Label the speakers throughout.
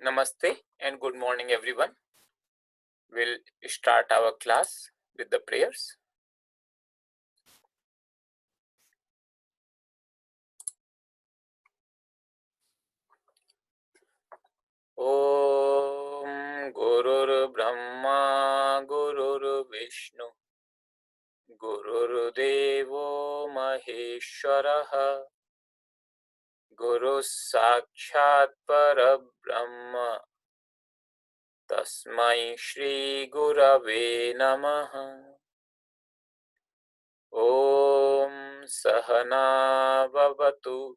Speaker 1: Namaste and good morning, everyone. We'll start our class with the prayers. Om Gurur Brahma Gurur Vishnu Gurur Devo Maheshwaraha Guru Sakshat Parabrahma Tasmai Shri Gurave Namaha. Om Sahana Bhavatu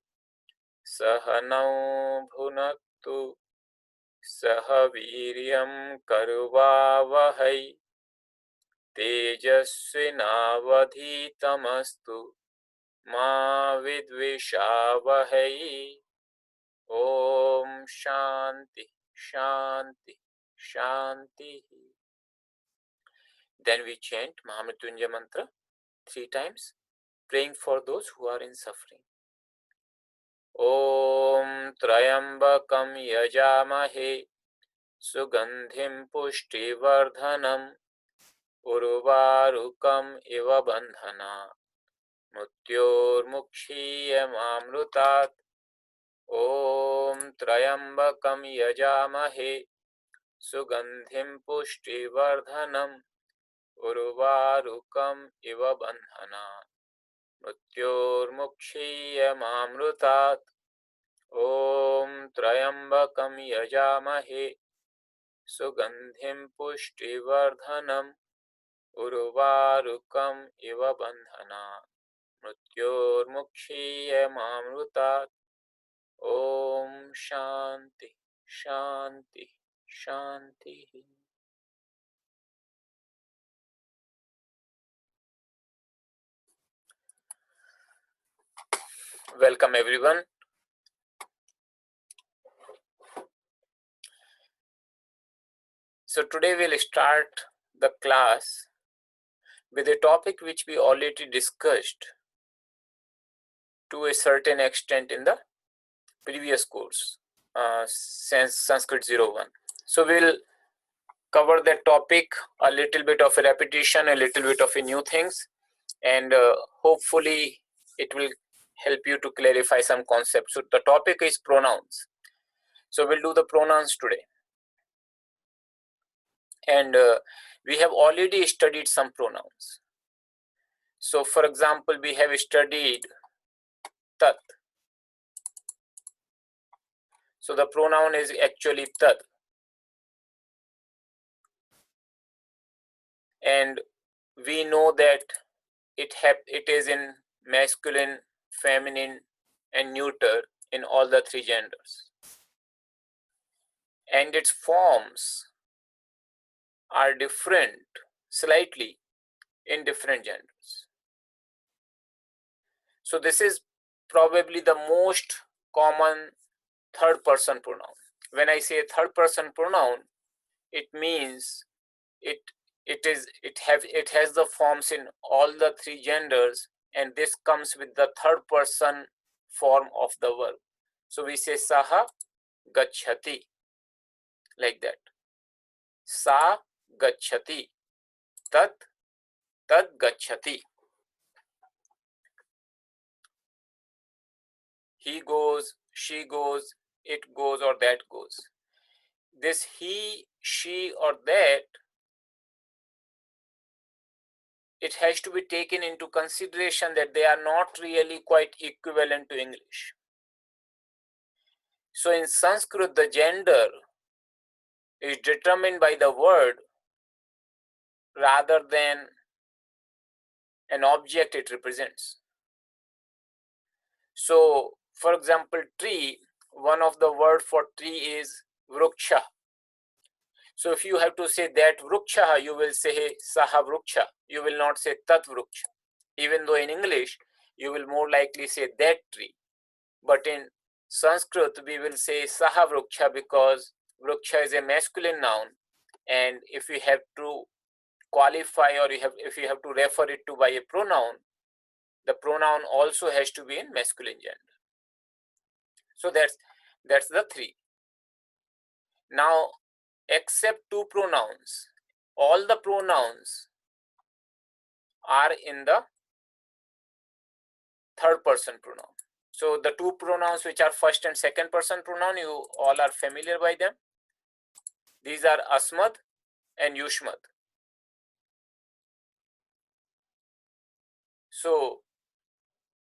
Speaker 1: Sahanau Bhunaktu सह वीर्यं कर्वावहै तेजस्विनावधीतमस्तु मा विद्विषावहै ॐ शांति शांति शांति. Then we chant Mahamrityunjaya mantra 3 times, praying for those who are in suffering. ॐ त्र्यम्बकं यजामहे सुगंधिं पुष्टिवर्धनम् उर्वारुकम् इव बन्धना मृत्योर्मुक्षीयमामृतात्. ॐ त्र्यम्बकं यजामहे सुगंधिं पुष्टिवर्धनम् उर्वारुकम् इव बन्धना मृत्योर्मुक्षीयमामृतात्. ॐ त्र्यम्बकं यजामहे सुगंधिं पुष्टिवर्धनम् उर्वारुकम् इव बन्धना मृत्योर्मुक्षीयमामृतात्. ॐ शांति शांति शांति. Welcome everyone. So today we'll start the class with a topic which we already discussed to a certain extent in the previous course, Sanskrit 01. So we'll cover that topic, a little bit of a repetition, a little bit of a new things, and hopefully it will help you to clarify some concepts. So the topic is pronouns. So we'll do the pronouns today. And we have already studied some pronouns. So for example, we have studied tat. So the pronoun is actually tat. And we know that it is in masculine, feminine, and neuter in all the 3 genders. And its forms are different slightly in different genders. So this is probably the most common third person pronoun. When I say third person pronoun, it means it has the forms in all the 3 genders, and this comes with the third person form of the verb. So we say saha gacchati, like that. Sa gacchati, tat gacchati. He goes, she goes, it goes, or that goes. This he, she, or that, it has to be taken into consideration that they are not really quite equivalent to English. So in Sanskrit, the gender is determined by the word rather than an object it represents. So, for example, tree, one of the word for tree is vruksha. So if you have to say that vruksha, you will say saha vruksha. You will not say tat vruksha. Even though in English, you will more likely say that tree. But in Sanskrit, we will say saha vruksha because vruksha is a masculine noun. And if we have to qualify, or if you have to refer it to by a pronoun, the pronoun also has to be in masculine gender. So that's the 3. Now, except two pronouns, all the pronouns are in the third person pronoun. So the two pronouns which are first and second person pronoun, you all are familiar by them. These are asmad and yushmad. So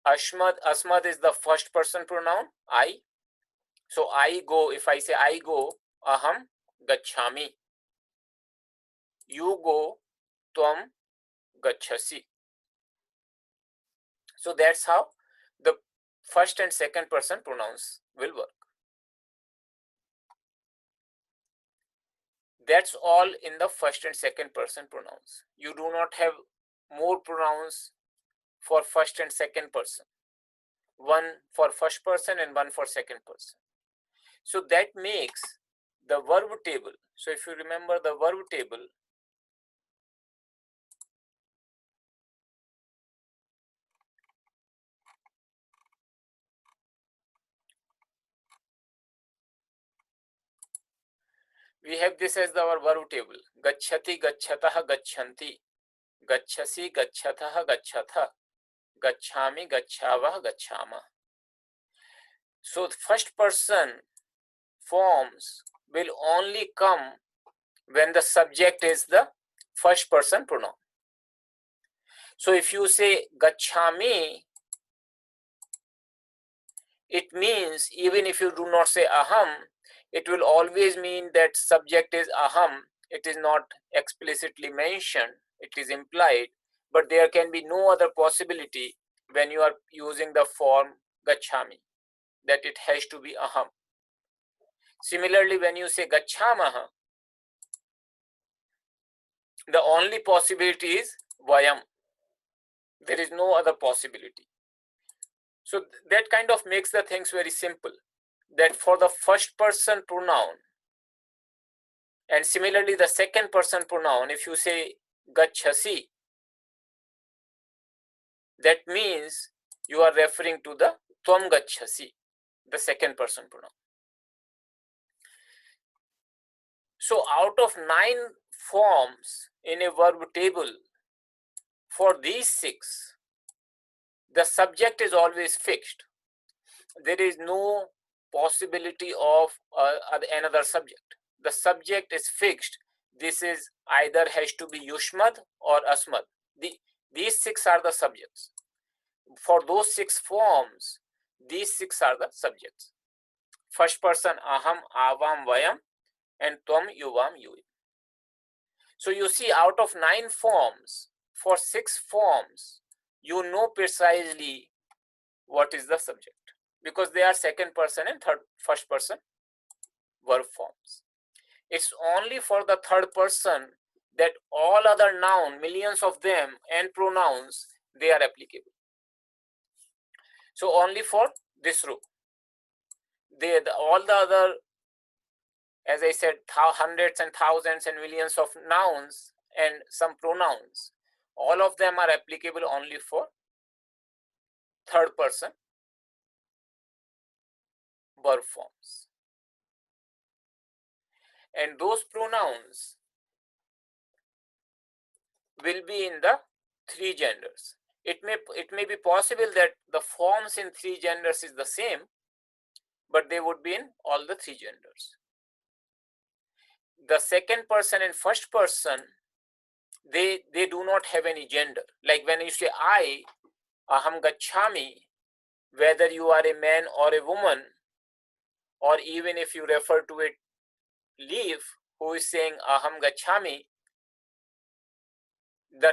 Speaker 1: asmad is the first person pronoun, I. So I go, if I say I go, aham gachhami. You go, tvam gachhasi. So that's how the first and second person pronouns will work. That's all in the first and second person pronouns. You do not have more pronouns for first and second person. One for first person and one for second person. So that makes the verb table. So if you remember the verb table, we have this as our verb table. Gachhati, gachhatah, gachhanti. Gachhasi, gachhatah, gachatha. Gachhami, gachhavah, gachhama. So the first person forms will only come when the subject is the first person pronoun. So if you say gachhami, it means even if you do not say aham, it will always mean that subject is aham. It is not explicitly mentioned, it is implied, but there can be no other possibility when you are using the form gachhami, that it has to be aham. Similarly, when you say gachhamaha, the only possibility is vayam. There is no other possibility. So that kind of makes the things very simple, that for the first person pronoun and similarly the second person pronoun, if you say gachhasi, that means you are referring to the tvam gachhasi, the second person pronoun. So out of 9 forms in a verb table, for these 6, the subject is always fixed. There is no possibility of another subject. The subject is fixed. This is either has to be yushmad or asmad. These 6 are the subjects. For those 6 forms, these 6 are the subjects. First person aham, avam, vayam, and tvam, yuvam, yuim. So you see, out of 9 forms, for 6 forms, you know precisely what is the subject, because they are second person and first person verb forms. It's only for the third person that all other noun, millions of them, and pronouns, they are applicable. So only for this row. All the other, as I said, hundreds and thousands and millions of nouns and some pronouns, all of them are applicable only for third person verb forms. And those pronouns will be in the 3 genders. It may be possible that the forms in 3 genders is the same, but they would be in all the 3 genders. The second person and first person, they do not have any gender. Like when you say I, aham gachhami, whether you are a man or a woman, or even if you refer to it leaf who is saying aham gachhami, the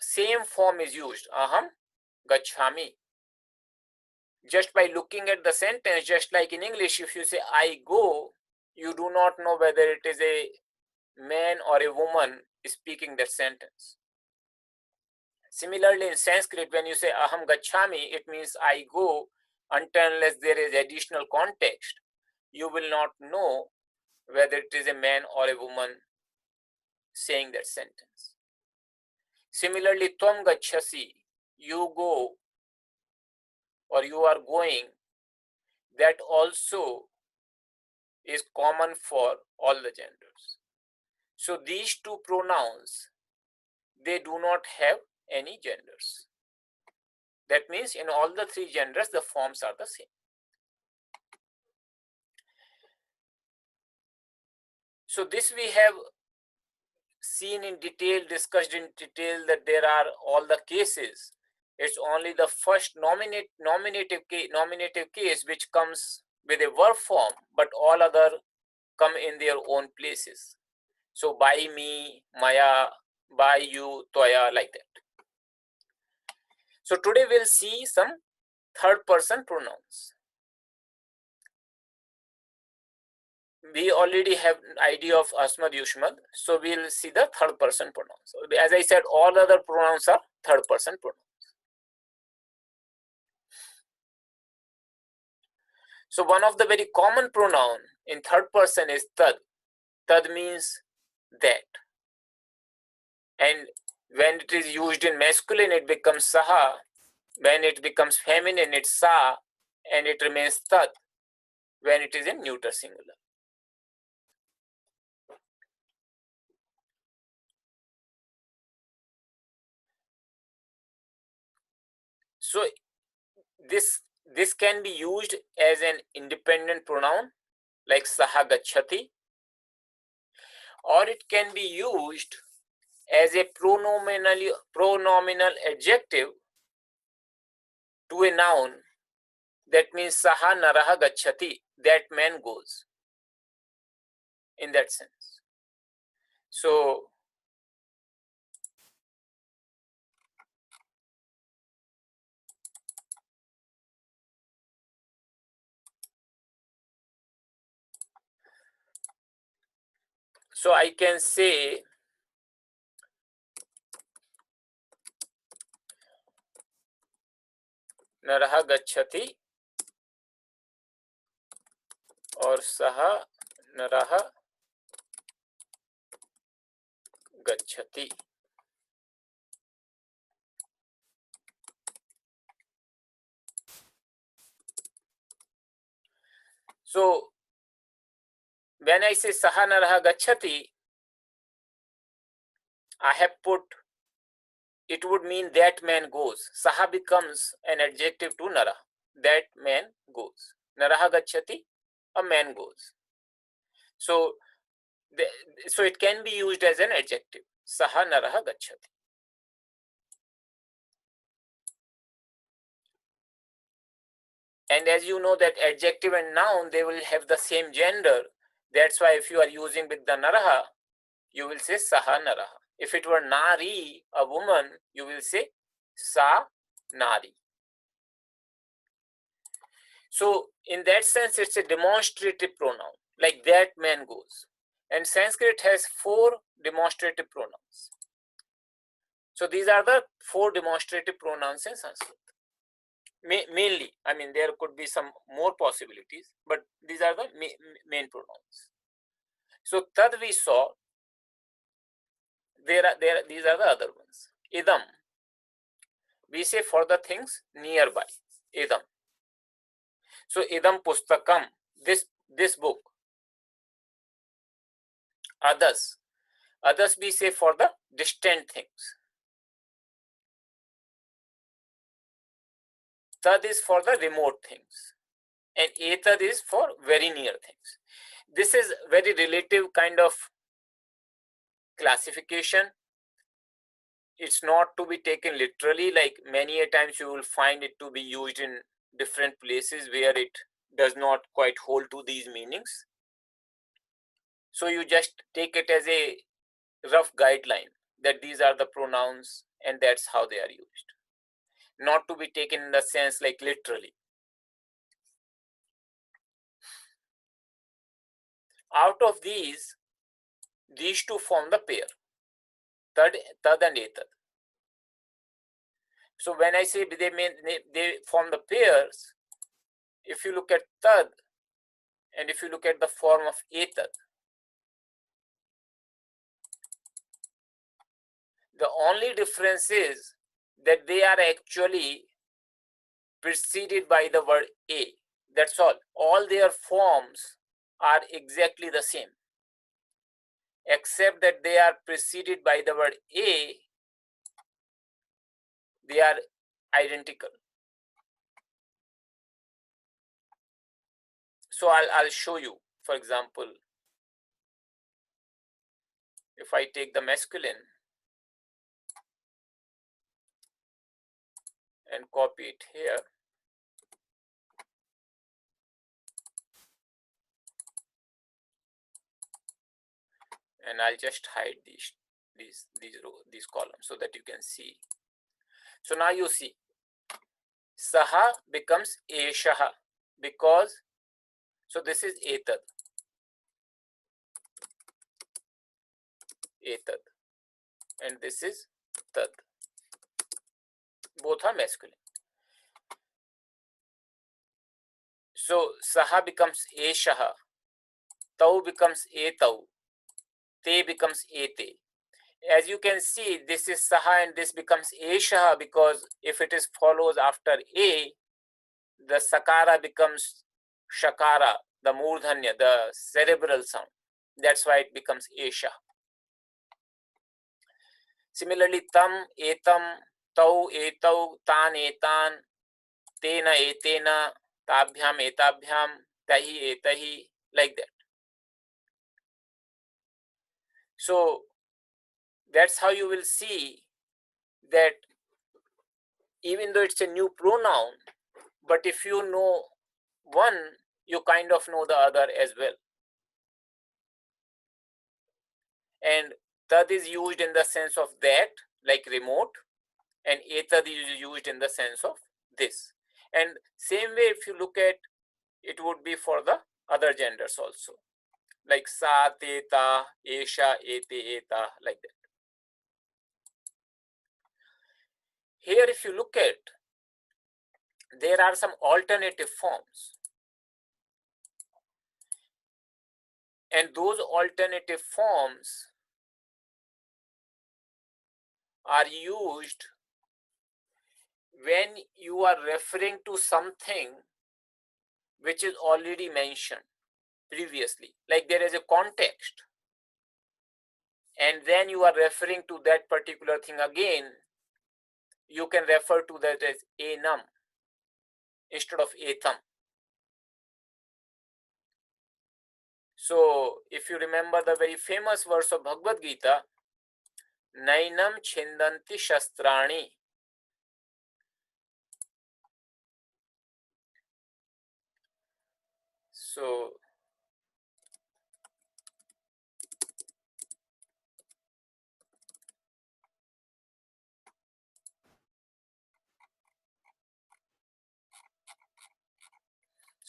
Speaker 1: same form is used, aham gachhami. Just by looking at the sentence, just like in English, if you say I go, you do not know whether it is a man or a woman speaking that sentence. Similarly, in Sanskrit, when you say aham gachhami, it means I go, until unless there is additional context, you will not know whether it is a man or a woman saying that sentence. Similarly, tvam gachhasi, you go or you are going, that also is common for all the genders. So these two pronouns, they do not have any genders. That means in all the three genders, the forms are the same. So this we have seen in detail, discussed in detail, that there are all the cases. It's only the first nominative case which comes with a verb form, but all other come in their own places. So by me, Maya, by you, Toya, like that. So today we'll see some third person pronouns. We already have an idea of Asmad Yushmad, so we'll see the third person pronouns. As I said, all other pronouns are third person pronouns. So one of the very common pronoun in third person is tad. Tad means that. And when it is used in masculine, it becomes saha. When it becomes feminine, it's sa, and it remains tad when it is in neuter singular. So this can be used as an independent pronoun like saha gacchati, or it can be used as a pronominal adjective to a noun. That means saha naraha gacchati, that man goes, in that sense. So I can say naraha gacchati or saha naraha gacchati. So when I say saha naraha gacchati, I have put, it would mean that man goes. Saha becomes an adjective to nara, that man goes. Naraha gacchati, a man goes. So it can be used as an adjective. Saha naraha gacchati. And as you know that adjective and noun, they will have the same gender. That's why if you are using with the naraha, you will say saha naraha. If it were nari, a woman, you will say sa nari. So in that sense, it's a demonstrative pronoun, like that man goes. And Sanskrit has 4 demonstrative pronouns. So these are the 4 demonstrative pronouns in Sanskrit. Mainly, I mean, there could be some more possibilities, but these are the main pronouns. So tad we saw, these are the other ones. Idam, we say for the things nearby. Idam. So idam pustakam, this book. Others we say for the distant things. Tad is for the remote things, and etad is for very near things. This is very relative kind of classification. It's not to be taken literally, like many a times you will find it to be used in different places where it does not quite hold to these meanings. So you just take it as a rough guideline that these are the pronouns and that's how they are used. Not to be taken in the sense like literally. Out of these two form the pair, tad and etad. So when I say they form the pairs, if you look at tad and if you look at the form of etad, the only difference is that they are actually preceded by the word a. That's all. All their forms are exactly the same, except that they are preceded by the word a. They are identical. So I'll show you. For example, if I take the masculine and copy it here, and I'll just hide these columns so that you can see. So now you see, saha becomes eshaha, because, so this is etad, and this is tad. Both are masculine. So saha becomes eshaha, tau becomes etau, te becomes ete. As you can see, this is saha and this becomes eshaha, because if it is follows after a, the sakara becomes shakara, the murdhanya, the cerebral sound. That's why it becomes esha. Similarly, tam, etam, tau, etau, tan, etan, tena, etena, tabhyam, etabhyam, tahi, etahi, like that. So that's how you will see that even though it's a new pronoun, but if you know one, you kind of know the other as well. And tad is used in the sense of that, like remote, and etad is used in the sense of this. And same way, if you look at, it would be for the other genders also, like sa, te, ta, esha, ete, eta, like that. Here, if you look at, there are some alternative forms. And those alternative forms are used when you are referring to something which is already mentioned previously. Like there is a context, and then you are referring to that particular thing again, you can refer to that as enam instead of etham. So if you remember the very famous verse of Bhagavad Gita, nainam chindanti shastrani. So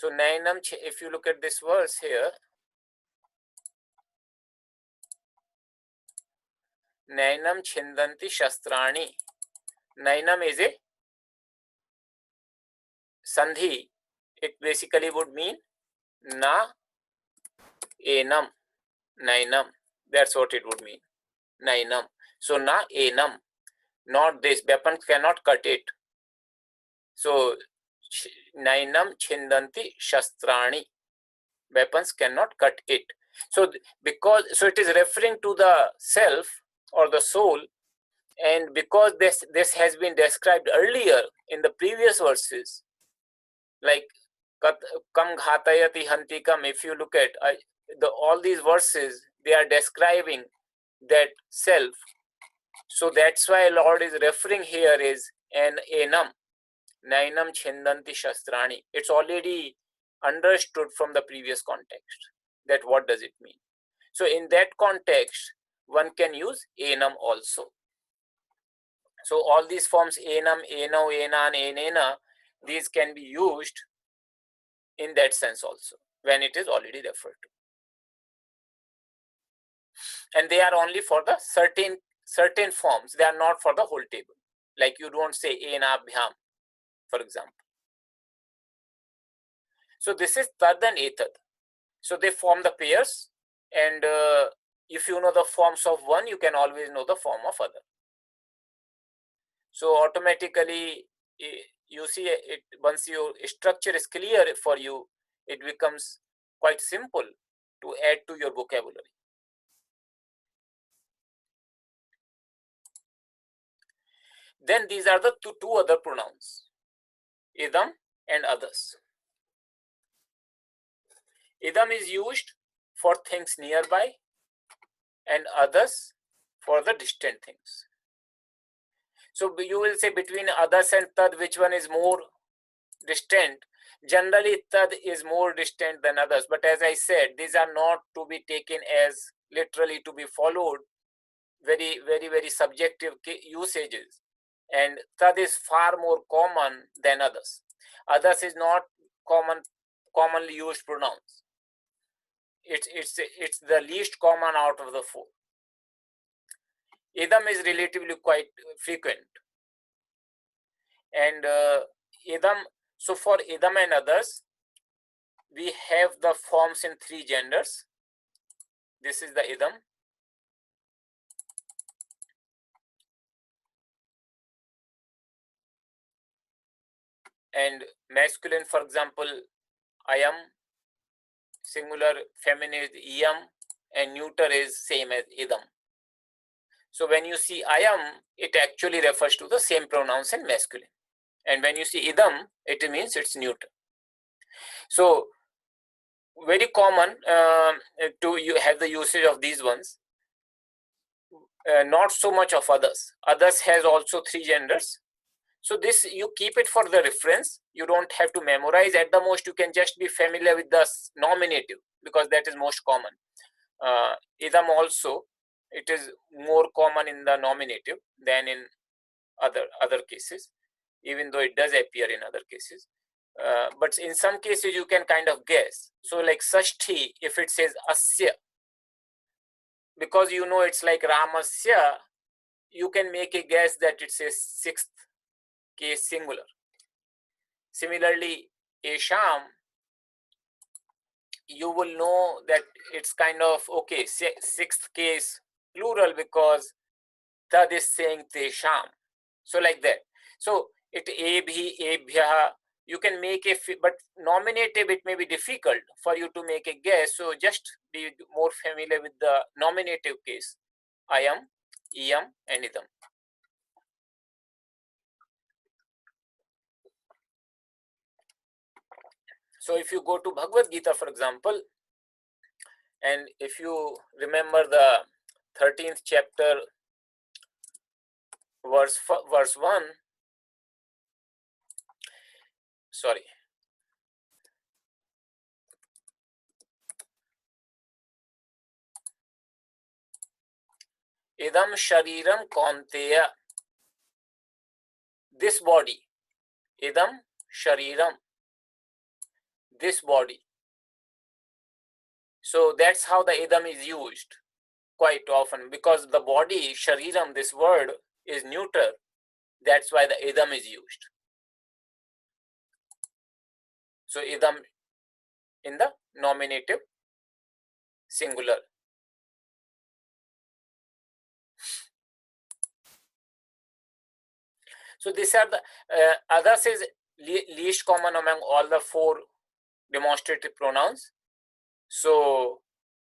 Speaker 1: nainam, if you look at this verse here, nainam chindanti shastrani. Nainam is a sandhi. It basically would mean na enam, nainam. That's what it would mean, nainam. So na enam, not this. Weapons cannot cut it. So nainam chindanti shastrani. Weapons cannot cut it. So because, so it is referring to the self or the soul, and because this has been described earlier in the previous verses, like kam ghatayati hantikam. If you look at all these verses, they are describing that self. So that's why Lord is referring here is an enam, nainam chindanti shastrani. It's already understood from the previous context that what does it mean. So in that context, one can use enam also. So all these forms, enam, eno, enan, enena, these can be used in that sense also when it is already referred to. And they are only for the certain forms. They are not for the whole table. Like you don't say enabhyam, for example. So this is tad and etad. So they form the pairs, and if you know the forms of one, you can always know the form of other. So automatically, you see it, once your structure is clear for you, it becomes quite simple to add to your vocabulary. Then these are the two other pronouns, idam and others. Idam is used for things nearby and others for the distant things. So you will say between others and tad, which one is more distant? Generally, tad is more distant than others. But as I said, these are not to be taken as literally to be followed. Very, very, very subjective usages. And tad is far more common than others. Others is not commonly used pronouns. It's the least common out of the four. Idam is relatively quite frequent. And idam, so for idam and others, we have the forms in three genders. This is the idam. And masculine, for example, ayam, singular feminine is iyam, and neuter is same as idam. So when you see ayam, it actually refers to the same pronouns in masculine. And when you see idam, it means it's neuter. So very common to you have the usage of these ones. Not so much of others. Others has also three genders. So this you keep it for the reference. You don't have to memorize. At the most, you can just be familiar with the nominative because that is most common. Idam also, it is more common in the nominative than in other cases, even though it does appear in other cases. But in some cases, you can kind of guess. So like Sashti, if it says Asya, because you know it's like Ramasya, you can make a guess that it's a sixth case singular. Similarly, Esham, you will know that it's kind of, okay, sixth case plural because Tad is saying Tesham. So like that. So it Ebhi, Ebhya, you can make but nominative, it may be difficult for you to make a guess. So just be more familiar with the nominative case. Ayam, Iyam, and Idam. So if you go to Bhagavad Gita, for example, and if you remember the 13th chapter, verse 1, sorry. Idam shariram kaunteya. This body. Idam shariram. This body. So that's how the idam is used quite often, because the body, shariram, this word is neuter. That's why the idam is used. So idam in the nominative singular. So these are the others is least common among all the four demonstrative pronouns. So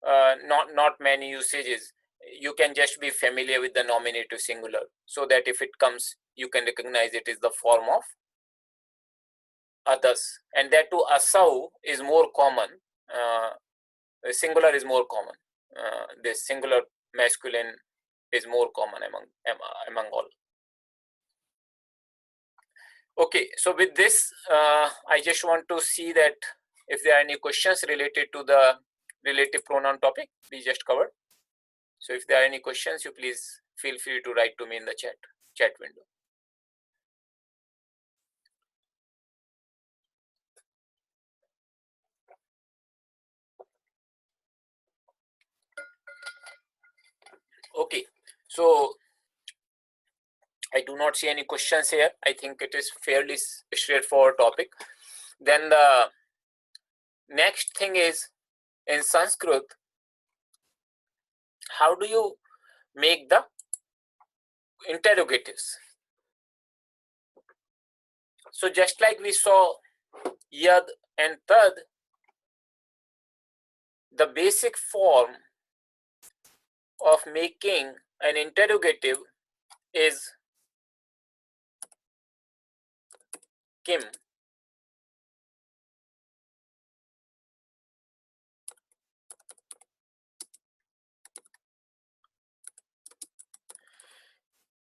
Speaker 1: not many usages. You can just be familiar with the nominative singular, so that if it comes, you can recognize it is the form of others. And that too, asau is more common. Singular is more common. This singular masculine is more common among all. Okay, so with this, I just want to see that if there are any questions related to the relative pronoun topic we just covered. So if there are any questions, you please feel free to write to me in the chat window. Okay, so I do not see any questions here. I think it is fairly straightforward topic. Then the next thing is, in Sanskrit, how do you make the interrogatives? So just like we saw yad and tad, the basic form of making an interrogative is kim.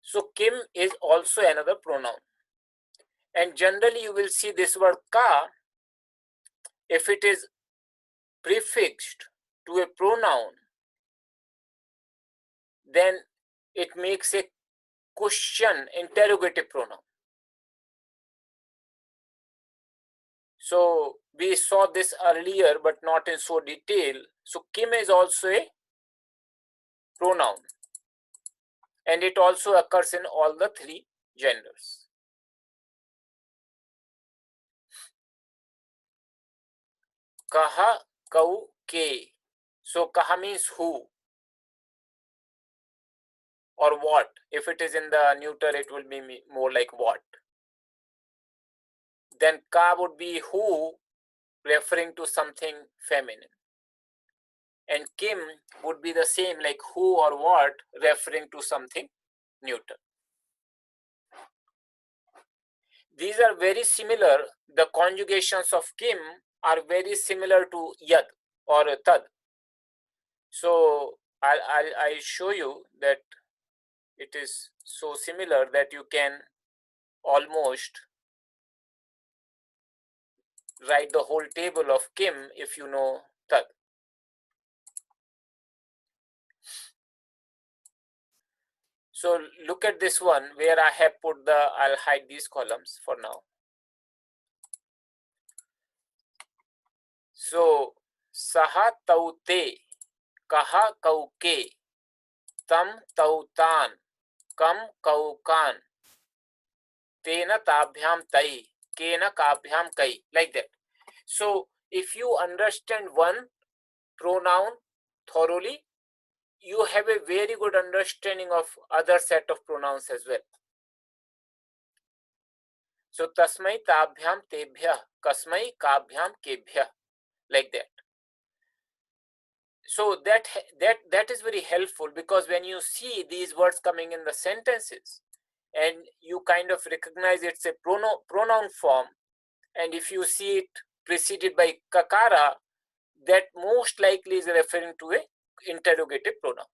Speaker 1: So kim is also another pronoun, and generally you will see this word ka, if it is prefixed to a pronoun, then it makes a question interrogative pronoun. So we saw this earlier, but not in so detail. So kim is also a pronoun, and it also occurs in all the three genders. Kaha, kau, ke. So kaha means who or what. If it is in the neuter, it will be more like what. Then ka would be who, referring to something feminine. And kim would be the same, like who or what, referring to something neuter. These are very similar. The conjugations of kim are very similar to yad or tad. So I'll show you that it is so similar that you can almost write the whole table of kim if you know tad. So look at this one where I have put I'll hide these columns for now. So saha taute, kaha kauke, tam tautan, kam kaukan, tena tabhyam tai, kena kabhyam kai, like that. So if you understand one pronoun thoroughly, you have a very good understanding of other set of pronouns as well. So tasmai tabhyam tebhyah, kasmai kabhyam kebhyah, like that. So that is very helpful, because when you see these words coming in the sentences and you kind of recognize it's a pronoun form, and if you see it preceded by kakara, that most likely is referring to a interrogative pronoun.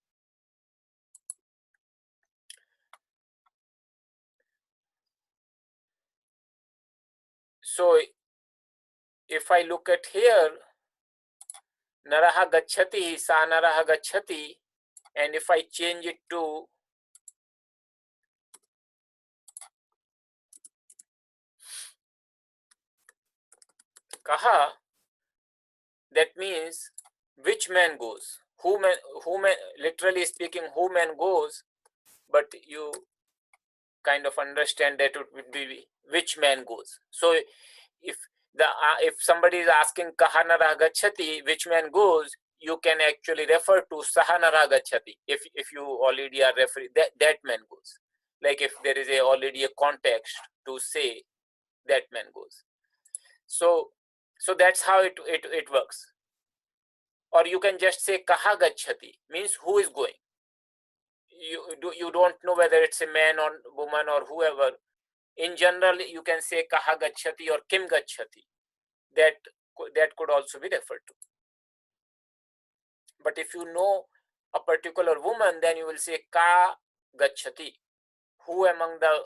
Speaker 1: So if I look at here, naraha gacchati, sa naraha gacchati, and if I change it to kaha, that means which man goes, who man, literally speaking, who man goes, but you kind of understand that it would be which man goes. So if somebody is asking kaha naraha gacchati, which man goes, you can actually refer to saha naraha gacchati if you already are referring that man goes. Like if there is already a context to say that man goes. So that's how it works. Or you can just say kaha gacchati, means who is going. You don't know whether it's a man or woman or whoever. In general, you can say kaha gacchati or kim gacchati. That could also be referred to. But if you know a particular woman, then you will say ka gacchati, who among the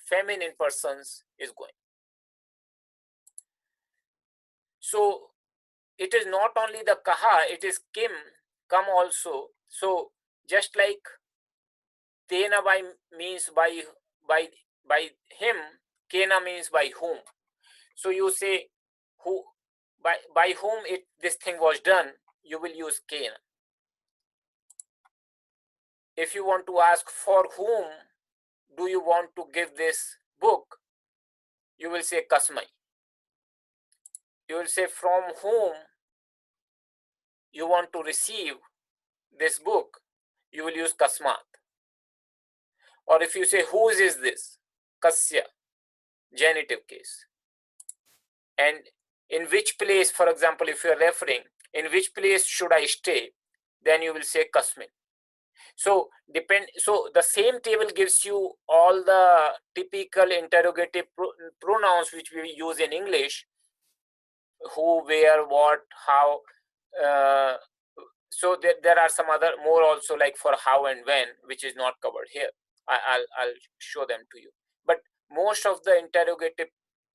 Speaker 1: feminine persons is going. So it is not only the kaha, it is kim, come also. So just like tena by means by him, kena means by whom. So you say who, by whom this thing was done, you will use kena. If you want to ask for whom do you want to give this book, you will say kasmai. You will say from whom you want to receive this book, you will use kasmat. Or if you say whose is this, kasya, genitive case. And in which place, for example, if you are referring, in which place should I stay, then you will say kasmin. So the same table gives you all the typical interrogative pronouns which we use in English: who, where, what, how. Uh, so there are some other more also, like for how and when, which is not covered here. I'll show them to you. But most of the interrogative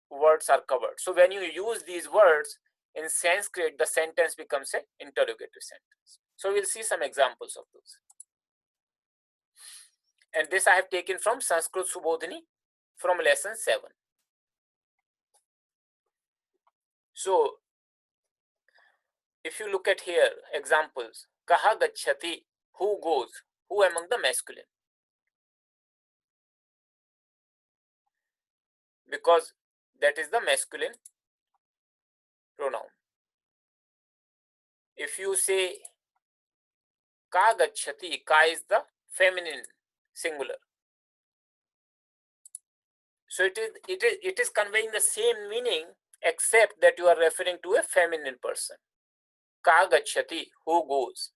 Speaker 1: words are covered. So when you use these words in Sanskrit, the sentence becomes an interrogative sentence. So we'll see some examples of those. And this I have taken from Sanskrit Subodhini from lesson 7. So if you look at here, examples: kaha gachati, who goes, who among the masculine, because that is the masculine pronoun. If you say ka gachati, ka is the feminine singular. So it is conveying the same meaning, except that you are referring to a feminine person. Ka gachati, who goes.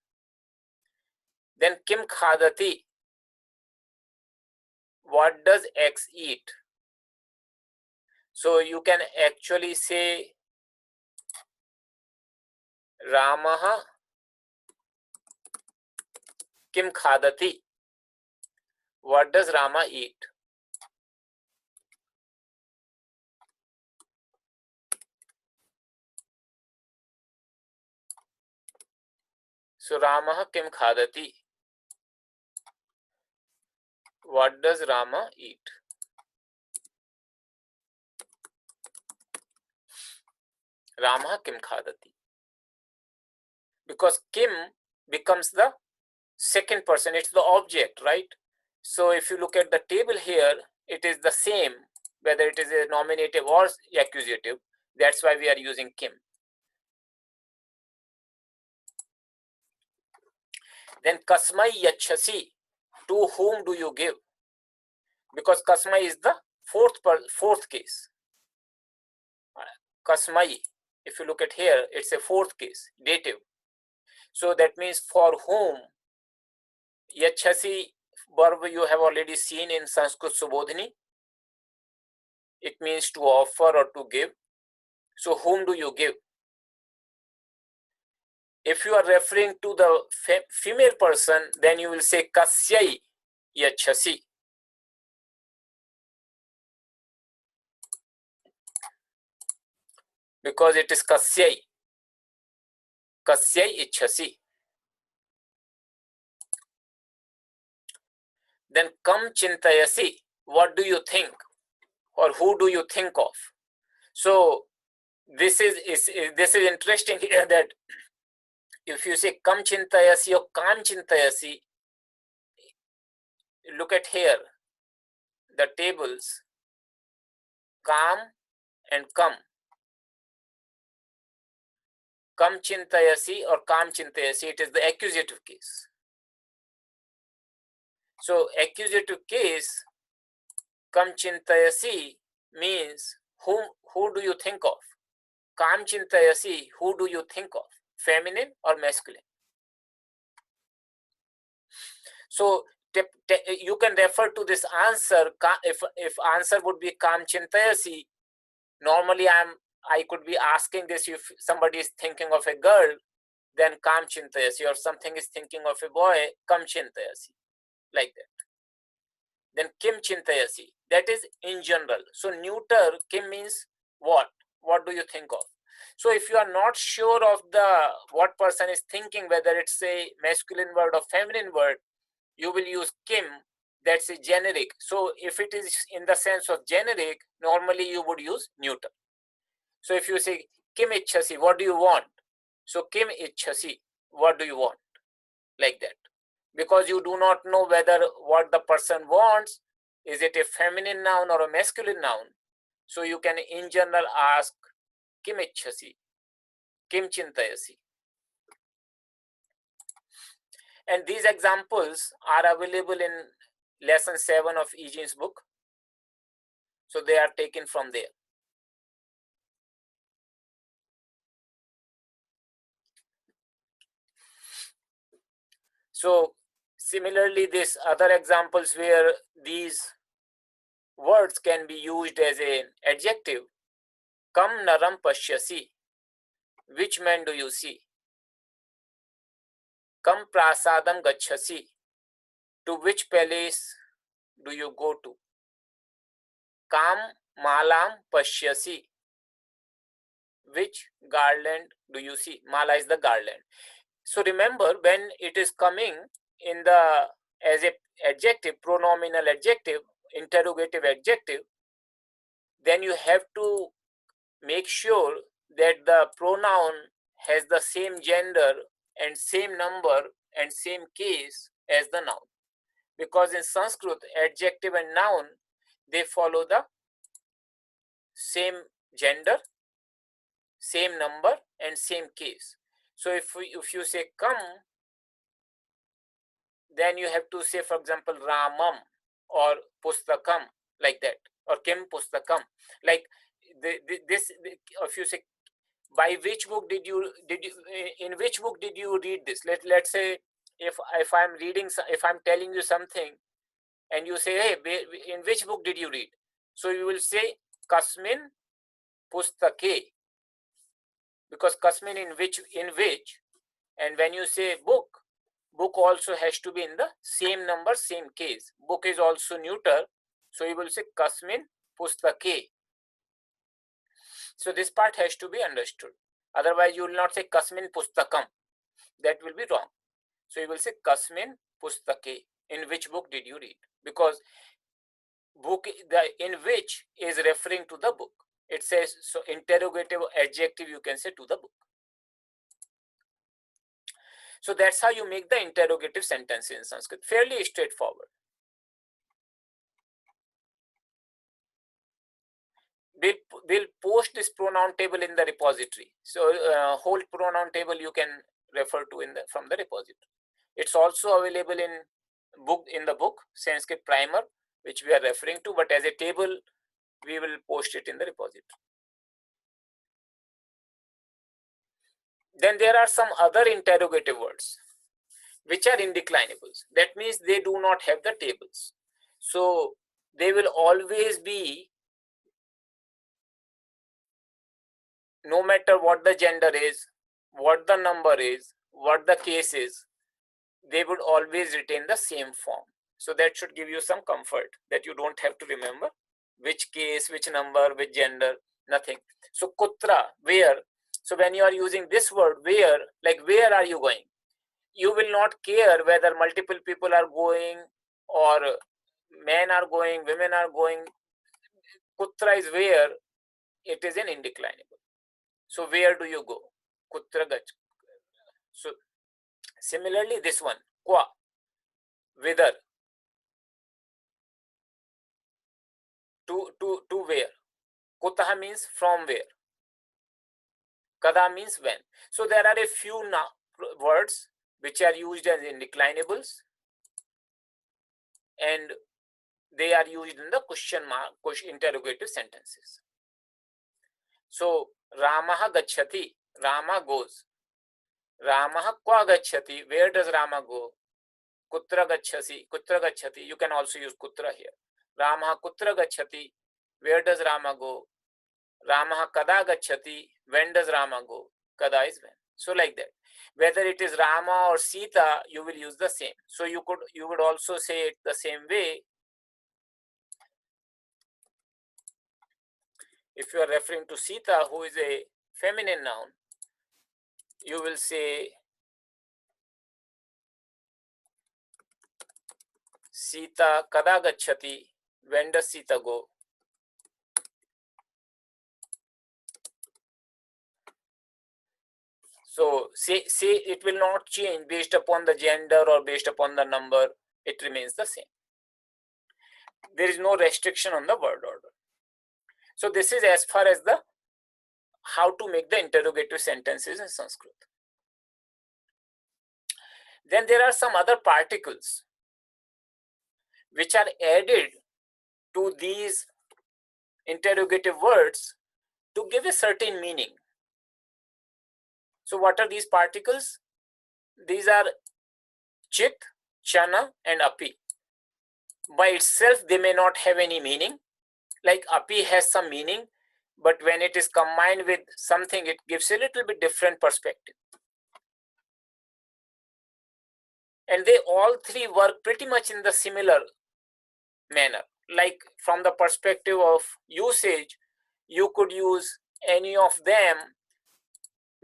Speaker 1: Then kim khadati, what does X eat? So you can actually say Ramaha kim khadati, what does Rama eat? So Ramaha kim khadati, what does Rama eat? Ramaha kim khadati, because kim becomes the second person, it's the object, right? So if you look at the table here, it is the same whether it is a nominative or accusative. That's why we are using kim. Then kasmai yachasi, to whom do you give? Because kasmai is the fourth case. Kasmai, if you look at here, it's a fourth case, dative. So that means for whom. Yachasi verb you have already seen in Sanskrit Subodhini. It means to offer or to give. So whom do you give? If you are referring to the female person, then you will say kasyai yachasi. Because it is kasyai. Kasyai ichhasi. Then kam chintayasi, what do you think? Or who do you think of? So this is interesting here, that if you say kam chintayasi or kam chintayasi, look at here, the tables, kam and kam. Kam chintayasi or kam chintayasi, it is the accusative case. So accusative case, kam chintayasi means who do you think of? Kam chintayasi, who do you think of? Feminine or masculine? So you can refer to this answer. If answer would be kam chintayasi, normally I could be asking this: if somebody is thinking of a girl, then kam chintayasi, or something is thinking of a boy, kam chintayasi, like that. Then kim chintayasi, that is in general. So neuter kim means what? What do you think of? So if you are not sure of what person is thinking, whether it's a masculine word or feminine word, you will use kim. That's a generic. So if it is in the sense of generic, normally you would use neuter. So if you say kim ichhasi, what do you want? So kim ichhasi, what do you want? Like that. Because you do not know whether what the person wants, is it a feminine noun or a masculine noun. So you can in general ask kim ichhasi, kim chintayasi. And these examples are available in lesson 7 of Eugene's book. So they are taken from there. So similarly, this other examples where these words can be used as an adjective. Kam naram pashyasi. Which man do you see? Kam prasadam gachhasi. To which palace do you go to? Kam malam pashyasi. Which garland do you see? Mala is the garland. So remember, when it is coming in the as a adjective, pronominal adjective, interrogative adjective, then you have to make sure that the pronoun has the same gender and same number and same case as the noun. Because in Sanskrit, adjective and noun, they follow the same gender, same number and same case. So if you say come, then you have to say, for example, Ramam or Pustakam, like that, or Kim Pustakam. Like this, if you say, by which book did you in which book did you read this? Let's say if I'm reading, if I'm telling you something, and you say, hey, in which book did you read? So you will say Kasmin Pustake, because Kasmin in which, and when you say book also has to be in the same number, same case. Book is also neuter, so you will say Kasmin Pustake. So this part has to be understood. Otherwise, you will not say Kasmin Pustakam. That will be wrong. So you will say Kasmin Pustake. In which book did you read? Because book, the in which is referring to the book. It says, so interrogative adjective you can say to the book. So that's how you make the interrogative sentence in Sanskrit. Fairly straightforward. We'll post this pronoun table in the repository. So whole pronoun table you can refer to from the repository. It's also available in the book Sanskrit Primer, which we are referring to, but as a table we will post it in the repository. Then there are some other interrogative words which are indeclinables. That means they do not have the tables. So they will always be, no matter what the gender is, what the number is, what the case is, they would always retain the same form. So that should give you some comfort that you don't have to remember which case, which number, which gender, nothing. So kutra, where. So when you are using this word where, like where are you going? You will not care whether multiple people are going or men are going, women are going. Kutra is where, it is an indeclinable. So where do you go? Kutra gach. So similarly, this one, qua, whither, to where. Kutah means from where. Kada means when. So there are a few words which are used as indeclinables, and they are used in the question mark, interrogative sentences. So Ramaha gachati, Rama goes. Ramaha kwa gachati, where does Rama go? Kutra gachati, you can also use kutra here. Ramaha kutra gachati, where does Rama go? Ramaha kada gachati, when does Rama go? Kada is when. So like that. Whether it is Rama or Sita, you will use the same. So you would also say it the same way. If you are referring to Sita, who is a feminine noun, you will say Sita kada gachati, when does Sita go? So say it will not change based upon the gender or based upon the number. It remains the same. There is no restriction on the word order. So this is as far as the how to make the interrogative sentences in Sanskrit. Then there are some other particles which are added to these interrogative words to give a certain meaning. So what are these particles? These are chit, chana, and api. By itself, they may not have any meaning. Like api has some meaning, but when it is combined with something, it gives a little bit different perspective. And they all three work pretty much in the similar manner. Like from the perspective of usage, you could use any of them,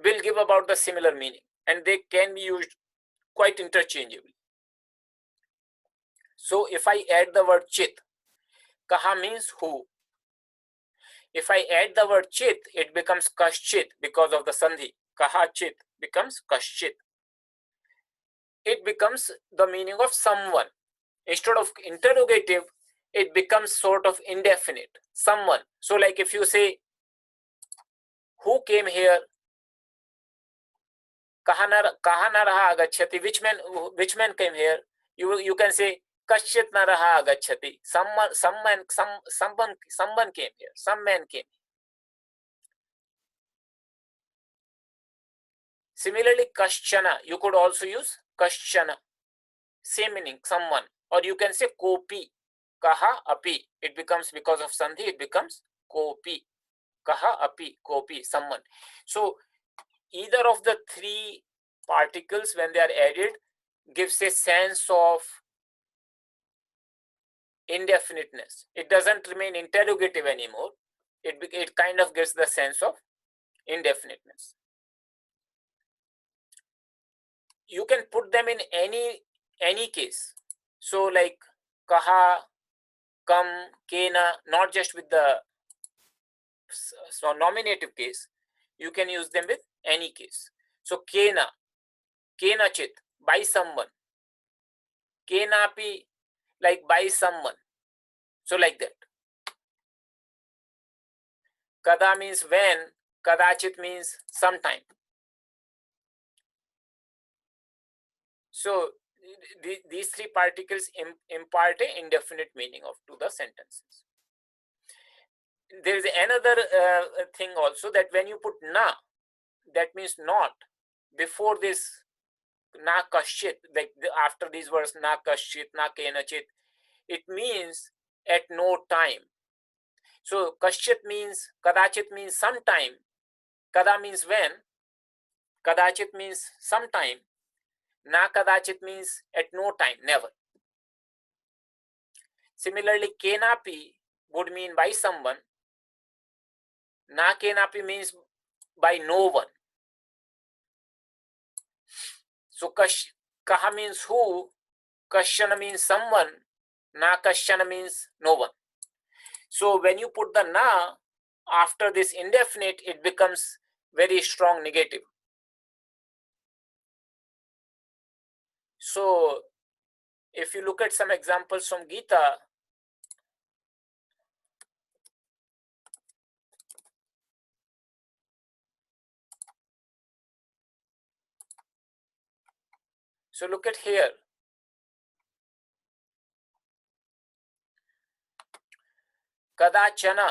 Speaker 1: will give about the similar meaning, and they can be used quite interchangeably. So if I add the word chit, kaha means who. If I add the word chit, it becomes kaschit because of the sandhi. Kaha chit becomes kaschit. It becomes the meaning of someone. Instead of interrogative, it becomes sort of indefinite. Someone. So like if you say, who came here? Kaha na raha agacchati? Which man came here? You can say kaschit na raha agacchati. Someone came here. Some man came. Similarly, kaschana, you could also use kaschana. Same meaning, someone. Or you can say kopi. Kaha api. It becomes, because of sandhi, it becomes kopi. Kaha api, kopi, someone. So either of the three particles, when they are added, gives a sense of indefiniteness. It doesn't remain interrogative anymore. It kind of gives the sense of indefiniteness. You can put them in any case. So like kaha, kam, kena, not just with the nominative case, you can use them with any case. So kena, kenachit, by someone. Kenapi, like by someone. So like that. Kada means when, kadachit means sometime. So these three particles impart an indefinite meaning to the sentences. There is another thing also, that when you put na, that means not, before this na kaschit, like after these words na kaschit, na kenachit, it means at no time. So kaschit means, kadachit means sometime, kada means when, kadachit means sometime, na kadachit means at no time, never. Similarly, kenapi would mean by someone, na kenapi means by no one. So kaha means who, kashana means someone, na kashana means no one. So when you put the na after this indefinite, it becomes very strong negative. So if you look at some examples from Gita, so look at here. Kadachana,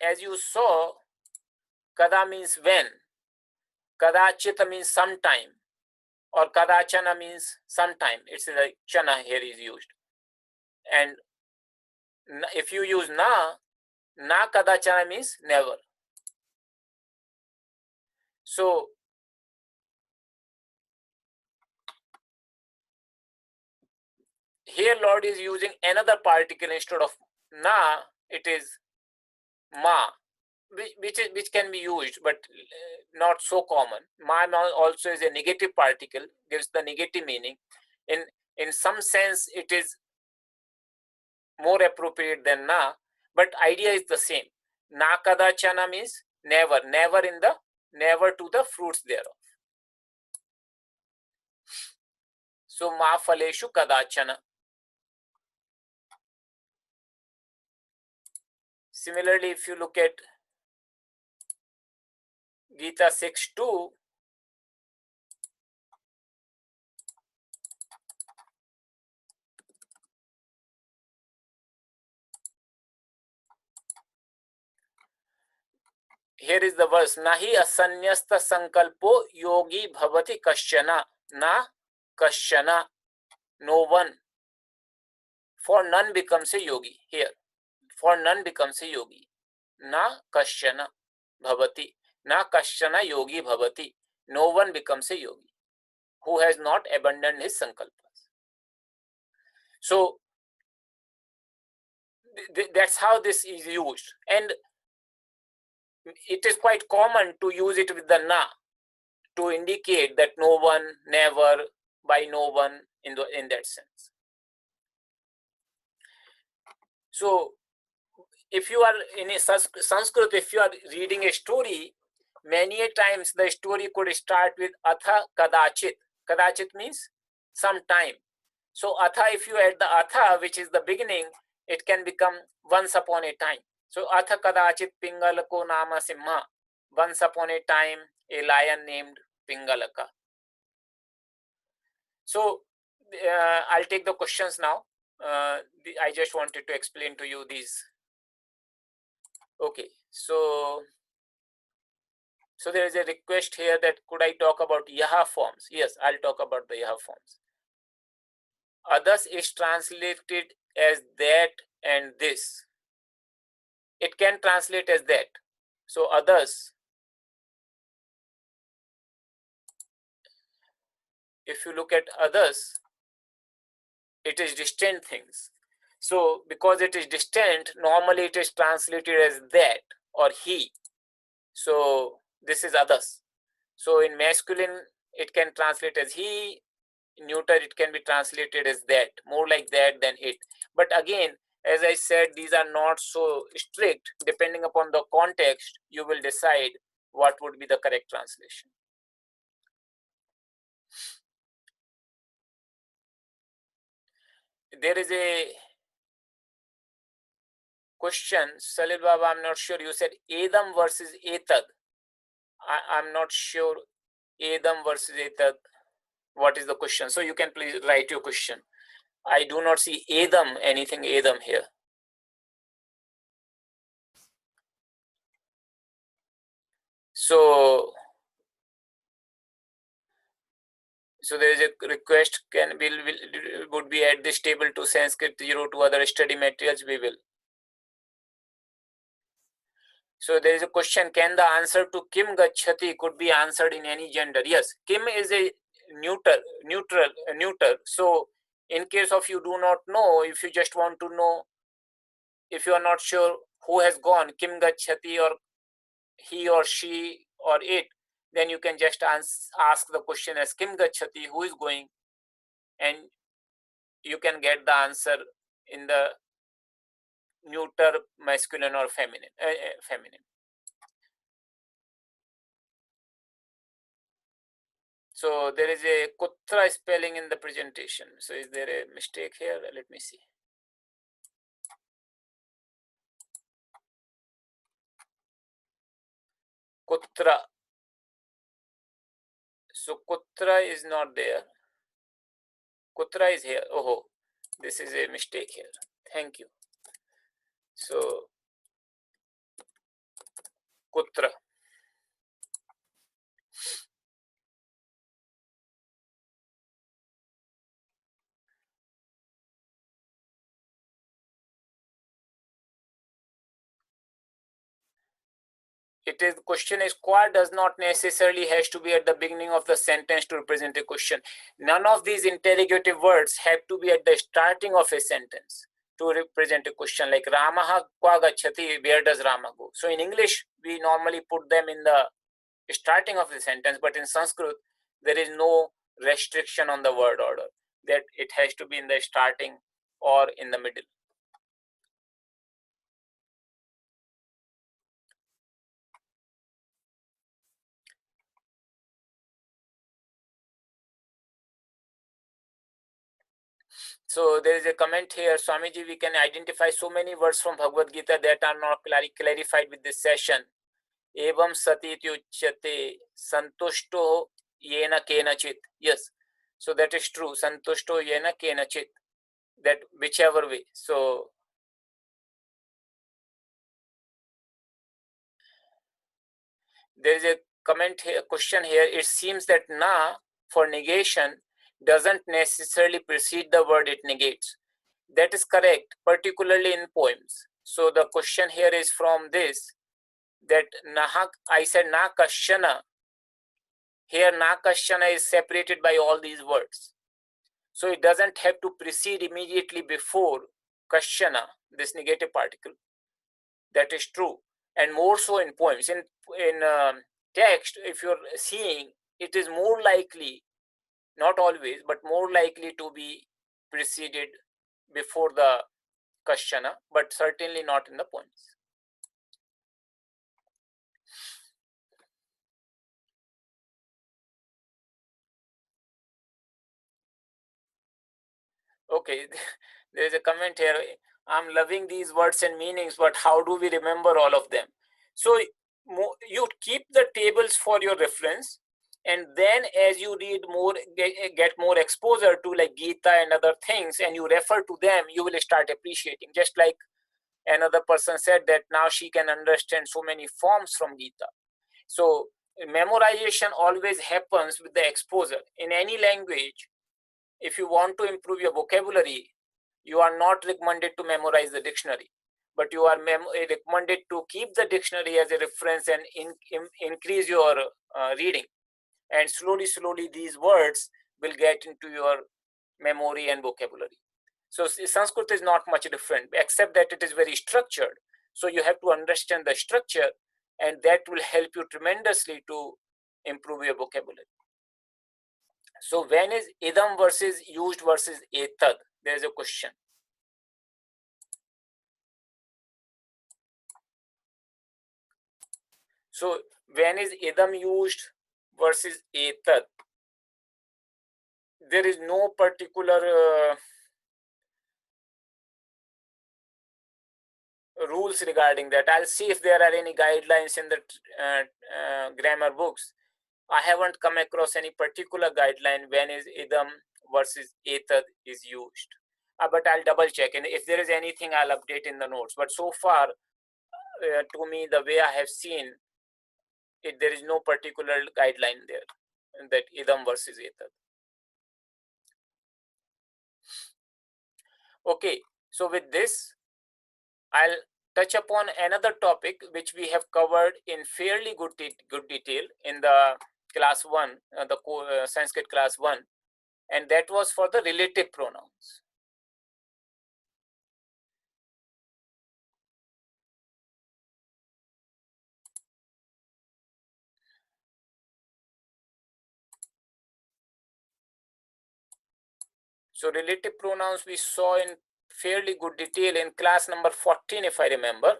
Speaker 1: as you saw, kada means when, kadachita means sometime, or kadachana means sometime. It's like chana here is used. And if you use na kadachana means never. So here Lord is using another particle instead of na, it is ma, which can be used, but not so common. Ma also is a negative particle, gives the negative meaning. In some sense, it is more appropriate than na, but idea is the same. Na kadachana means never, never to the fruits thereof. So ma phaleshu kadachana. Similarly, if you look at Gita 6:2, here is the verse, nahi asanyasta sankalpo yogi bhavati kasyana na kashana, no one. For none becomes a yogi here. For none becomes a yogi. Na kashana bhavati. Na kashana yogi bhavati. No one becomes a yogi who has not abandoned his sankalpas. So that's how this is used. And it is quite common to use it with the na to indicate that no one, never, by no one in that sense. So if you are in a Sanskrit, if you are reading a story, many a times the story could start with atha kadachit. Kadachit means sometime. So atha, if you add the atha, which is the beginning, it can become once upon a time. So atha kadachit pingalako nama simha. Once upon a time, a lion named Pingalaka. So I'll take the questions now. I just wanted to explain to you these. Okay, so there is a request here that could I talk about yaha forms? Yes, I'll talk about the yaha forms. Others is translated as that and this. It can translate as that. So others, if you look at others, it is distant things. So because it is distant, normally it is translated as that or he. So this is others. So in masculine, it can translate as he. In neuter, it can be translated as that, more like that than it. But again, as I said, these are not so strict. Depending upon the context, you will decide what would be the correct translation. There is a question, Salil Baba, I'm not sure. You said Edam versus Etad. I'm not sure Edam versus Etad. What is the question? So you can please write your question. I do not see Edam, anything Edam here. So there is a request, would be add this table to Sanskrit 02 other study materials, we will. So there is a question, can the answer to Kim Gachati could be answered in any gender? Yes, Kim is a neuter. So in case of you do not know, if you just want to know, if you are not sure who has gone, Kim Gachati or he or she or it, then you can just ask the question as Kim Gachati, who is going, and you can get the answer in the neuter, masculine or feminine. So there is a kutra spelling in the presentation. So is there a mistake here? Let me see. Kutra. So kutra is not there. Kutra is here. Oh, this is a mistake here. Thank you. So kutra. The question is, qua does not necessarily has to be at the beginning of the sentence to represent a question. None of these interrogative words have to be at the starting of a sentence to represent a question, like Ramaha qua gachati, where does Rama go? So in English, we normally put them in the starting of the sentence, but in Sanskrit, there is no restriction on the word order, that it has to be in the starting or in the middle. So there is a comment here, Swamiji, we can identify so many words from Bhagavad Gita that are not clarified with this session. Evam sati uchyate santushto yena kenachit. Yes, so that is true. Santushto yena kenachit. That whichever way. So there is a comment here, question here. It seems that na for negation doesn't necessarily precede the word it negates. That is correct, particularly in poems. So the question here is from this, that I said na kashana. Here na kashana is separated by all these words. So it doesn't have to precede immediately before kashana, this negative particle. That is true. And more so in poems. In text, if you're seeing, it is more likely, not always, but more likely to be preceded before the kashana, but certainly not in the poems. Okay, there's a comment here. I'm loving these words and meanings, but how do we remember all of them? So you keep the tables for your reference, and then as you read more, get more exposure to like Gita and other things, and you refer to them, you will start appreciating. Just like another person said that now she can understand so many forms from Gita. So memorization always happens with the exposure. In any language, if you want to improve your vocabulary, you are not recommended to memorize the dictionary, but you are recommended to keep the dictionary as a reference and increase your reading. And slowly, these words will get into your memory and vocabulary. So Sanskrit is not much different, except that it is very structured. So you have to understand the structure, and that will help you tremendously to improve your vocabulary. So when is idam versus used versus etad? There is a question. So when is idam used versus etad? There is no particular rules regarding that. I'll see if there are any guidelines in the grammar books. I haven't come across any particular guideline when is idam versus etad is used. But I'll double check, and if there is anything, I'll update in the notes. But so far, to me, the way I have seen it, there is no particular guideline there that idam versus etad. Okay, so with this, I'll touch upon another topic which we have covered in fairly good detail in the class 1, the Sanskrit class 1, and that was for the relative pronouns. So relative pronouns we saw in fairly good detail in class number 14, if I remember.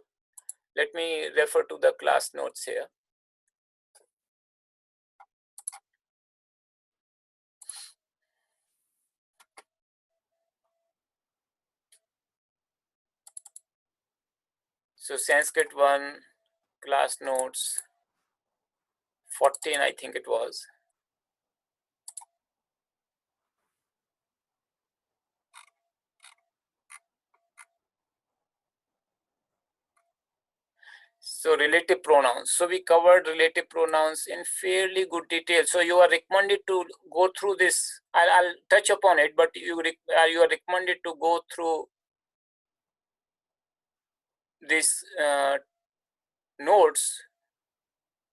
Speaker 1: Let me refer to the class notes here. So Sanskrit 1, class notes 14, I think it was. So relative pronouns. So we covered relative pronouns in fairly good detail. So you are recommended to go through this. I'll touch upon it, but you are recommended to go through these notes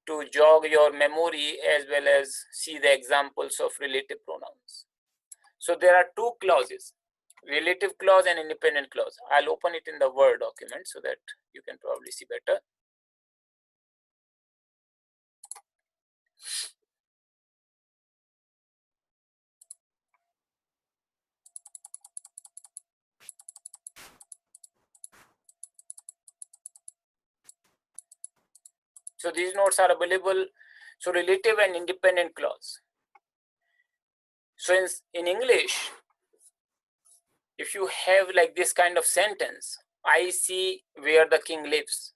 Speaker 1: to jog your memory as well as see the examples of relative pronouns. So there are two clauses, relative clause and independent clause. I'll open it in the Word document so that you can probably see better. So these notes are available. So relative and independent clause. So in English, if you have like this kind of sentence, I see where the king lives.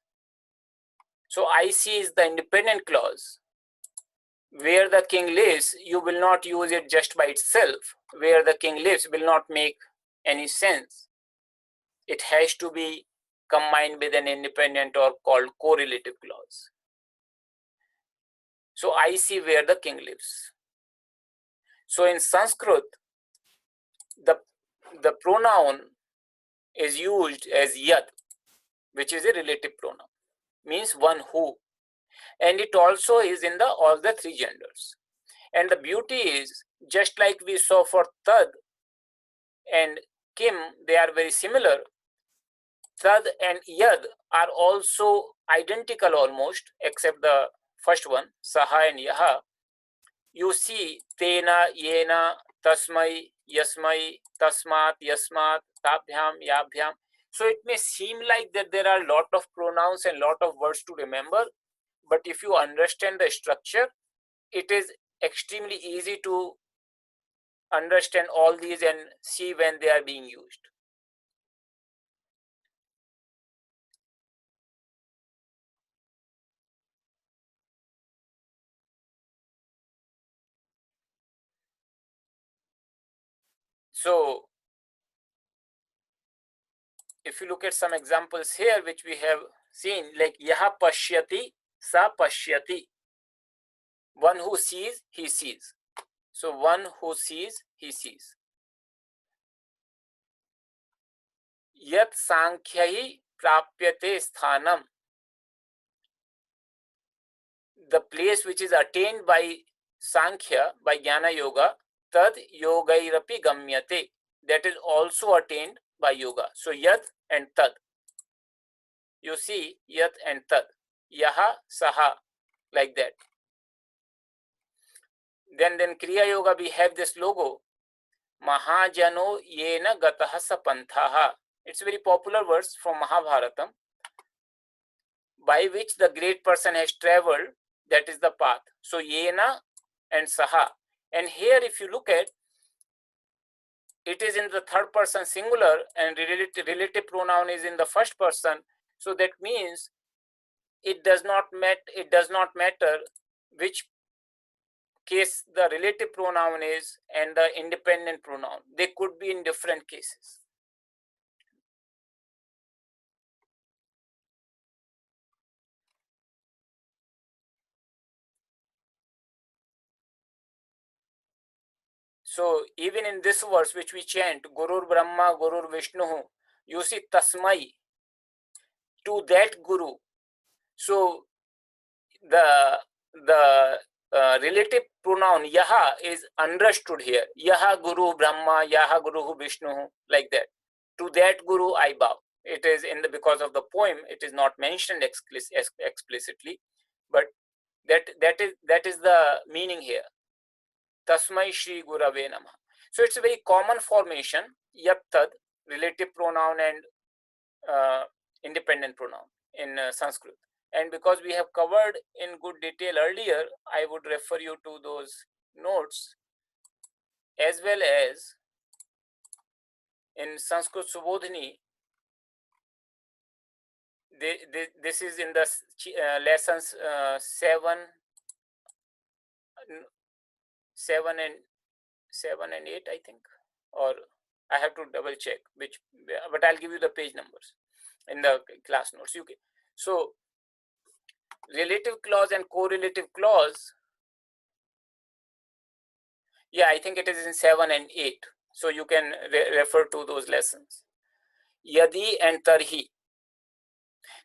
Speaker 1: So I see is the independent clause. Where the king lives, you will not use it just by itself. Where the king lives will not make any sense. It has to be combined with an independent or called correlative clause. So I see where the king lives. So in Sanskrit, the pronoun is used as yad, which is a relative pronoun, means one who, and it also is in the all the three genders. And the beauty is, just like we saw for tad and kim, they are very similar. Tad and yad are also identical almost, except the first one, saha and yaha. You see tena, yena, tasmai, yasmai, tasmat, yasmat, tabhyam, yabhyam. So it may seem like that there are a lot of pronouns and lot of words to remember, but if you understand the structure, it is extremely easy to understand all these and see when they are being used. So if you look at some examples here, which we have seen, like yaha pashyati, sa pashyati. One who sees, he sees. So one who sees, he sees. Yat sankhyahi prapyate sthanam. The place which is attained by Sankhya, by Jnana Yoga, tad yogairapi gamyate. That is also attained by yoga. So yat and tad. You see yat and tad. Yaha, saha, like that. Then Kriya Yoga, we have this logo. Mahajano yena gataha sapanthaha. It's a very popular verse from Mahabharatam, by which the great person has traveled, that is the path. So yena and saha. And here if you look at, it is in the third person singular and relative pronoun is in the first person. So that means it does not matter which case the relative pronoun is and the independent pronoun. They could be in different cases. So even in this verse which we chant, Gurur Brahma, Gurur Vishnu, you see Tasmai, to that Guru. So the relative pronoun yaha is understood here. Yaha Guru Brahma, Yaha Guru Vishnu, like that. To that Guru I bow. It is in the, because of the poem, it is not mentioned explicitly, but that is the meaning here. Tasmai Shri Gurave Namah. So it's a very common formation, yat tad, relative pronoun and independent pronoun in Sanskrit. And because we have covered in good detail earlier, I would refer you to those notes, as well as in Sanskrit Subodhini. This is in the lessons 7 and 8, I think, or I have to double check which, but I'll give you the page numbers in the class notes. So relative clause and correlative clause, yeah, I think it is in 7 and 8. So you can refer to those lessons. Yadi and tarhi,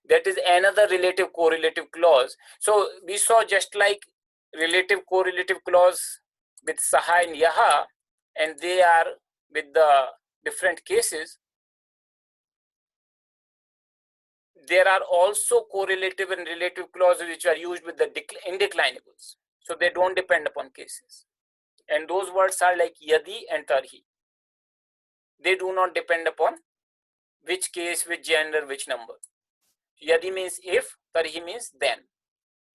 Speaker 1: that is another relative correlative clause. So we saw, just like relative correlative clause with saha and yaha, and they are with the different cases, there are also correlative and relative clauses which are used with the indeclinables. So they don't depend upon cases. And those words are like yadi and tarhi. They do not depend upon which case, which gender, which number. Yadi means if, tarhi means then.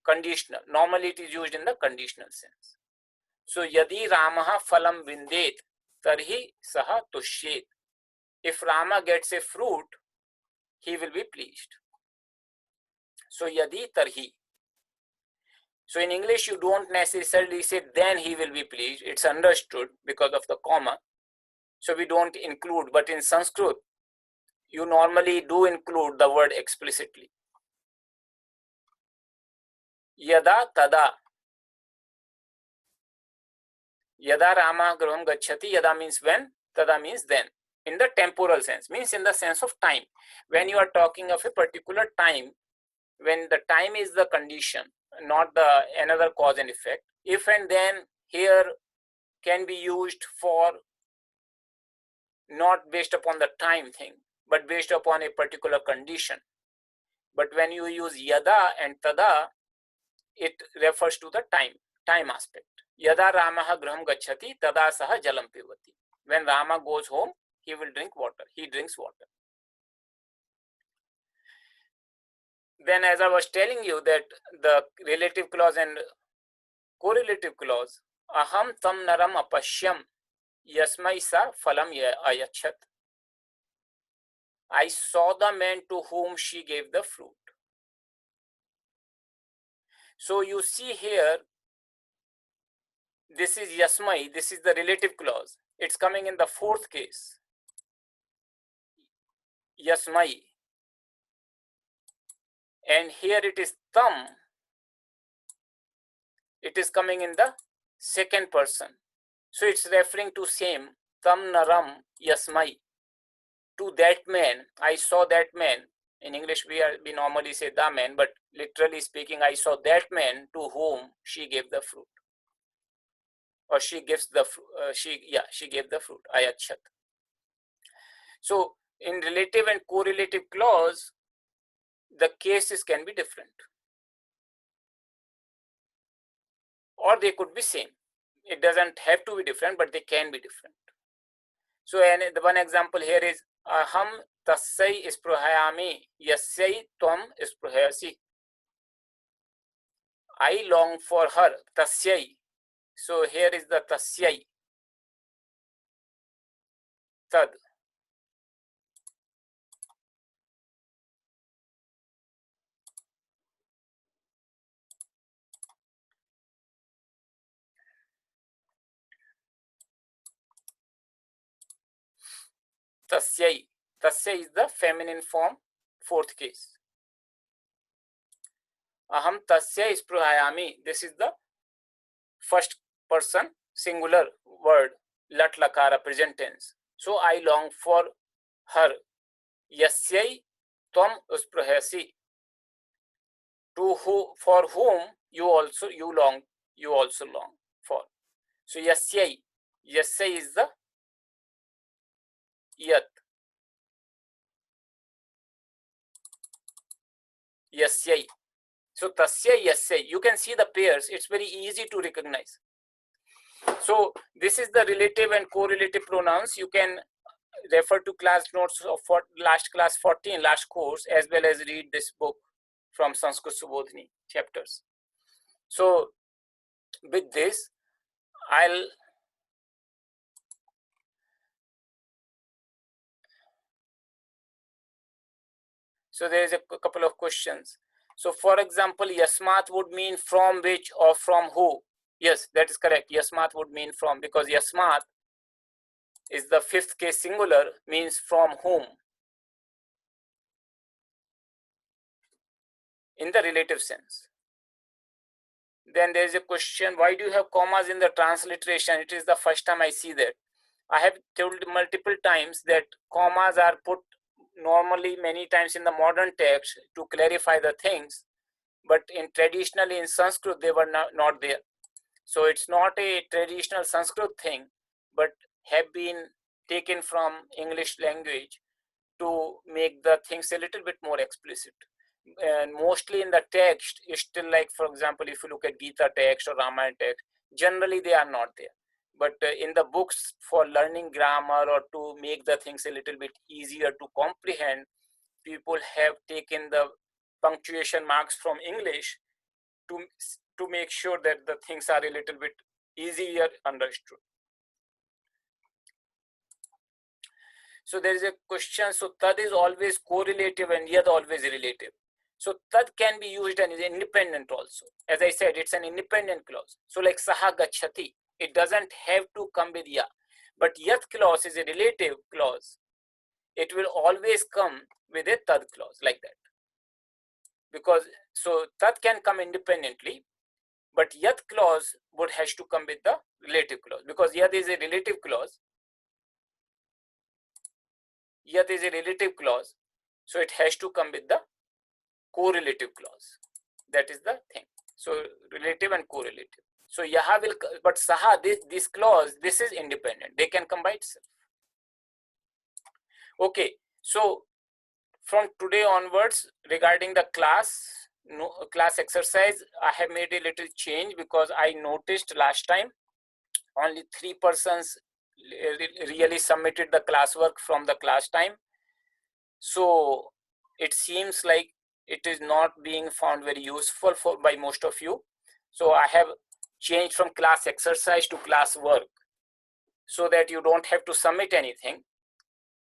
Speaker 1: Conditional. Normally it is used in the conditional sense. So yadi Ramaha phalam vindet, tarhi saha tushyet. If Rama gets a fruit, he will be pleased. So yadi tarhi. So in English, you don't necessarily say then he will be pleased. It's understood because of the comma. So we don't include, but in Sanskrit, you normally do include the word explicitly. Yada tada. Yada Rama Gravam Gacchati. Yada means when. Tada means then. In the temporal sense, means in the sense of time. When you are talking of a particular time, when the time is the condition, not the another cause and effect, if and then here can be used for not based upon the time thing, but based upon a particular condition. But when you use yada and tada, it refers to the time aspect. Yada Ramaha graham gacchati, tada saha jalam pivati. When Rama goes home, he will drink water. He drinks water. Then, as I was telling you, that the relative clause and correlative clause, aham tam naram apashyam yasmai sa phalam ayachat. I saw the man to whom she gave the fruit. So you see here, this is yasmai, this is the relative clause. It's coming in the fourth case. Yasmai. And here it is tam. It is coming in the second person. So it's referring to same, tam naram yasmai. To that man, I saw that man. In English, we normally say the man, but literally speaking, I saw that man to whom she gave the fruit. Or she gives the she gave the fruit. Ayachat. So in relative and correlative clause, the cases can be different, or they could be same. It doesn't have to be different, but they can be different. So the one example here is aham tassai isprahayami yassai tvam isprahayasi. I long for her, tasyai. So here is the tasyai, tad. Tasyai. Tasya is the feminine form, fourth case. Aham tasya isprahayami. This is the first person singular word, lat lakara present tense. So I long for her. Yasyai tvam usprahasi. For whom you also long for. So yasyai is the yat. Yasyai. So tasya yasyai. You can see the pairs. It's very easy to recognize. So this is the relative and correlative pronouns. You can refer to class notes of last class 14, last course, as well as read this book from Sanskrit Subodhini chapters. So with this, so there is a couple of questions. So for example, yasmat would mean from which or from who. Yes, that is correct. Yasmat would mean from, because yasmat is the fifth case singular, means from whom, in the relative sense. Then there is a question, why do you have commas in the transliteration? It is the first time I see that. I have told multiple times that commas are put normally many times in the modern text to clarify the things, but traditionally in Sanskrit they were not there. So it's not a traditional Sanskrit thing, but have been taken from English language to make the things a little bit more explicit. And mostly in the text is still, like for example, if you look at Gita text or Ramayana text, generally they are not there. But in the books for learning grammar or to make the things a little bit easier to comprehend, people have taken the punctuation marks from English to make sure that the things are a little bit easier understood. So there is a question, so tad is always correlative and yad always relative. So tad can be used and is independent also. As I said, it's an independent clause. So like saha gachati, it doesn't have to come with ya. But yat clause is a relative clause. It will always come with a tad clause like that. Because so tad can come independently, but yat clause has to come with the relative clause, because yad is a relative clause Yat is a relative clause, so it has to come with the correlative clause. That is the thing. So relative and correlative. So yaha will, but saha, this clause, this is independent. They can come by itself. Okay. So from today onwards, regarding the class exercise, I have made a little change because I noticed last time only 3 persons really submitted the classwork from the class time. So it seems like it is not being found very useful by most of you. So I have changed from class exercise to class work so that you don't have to submit anything.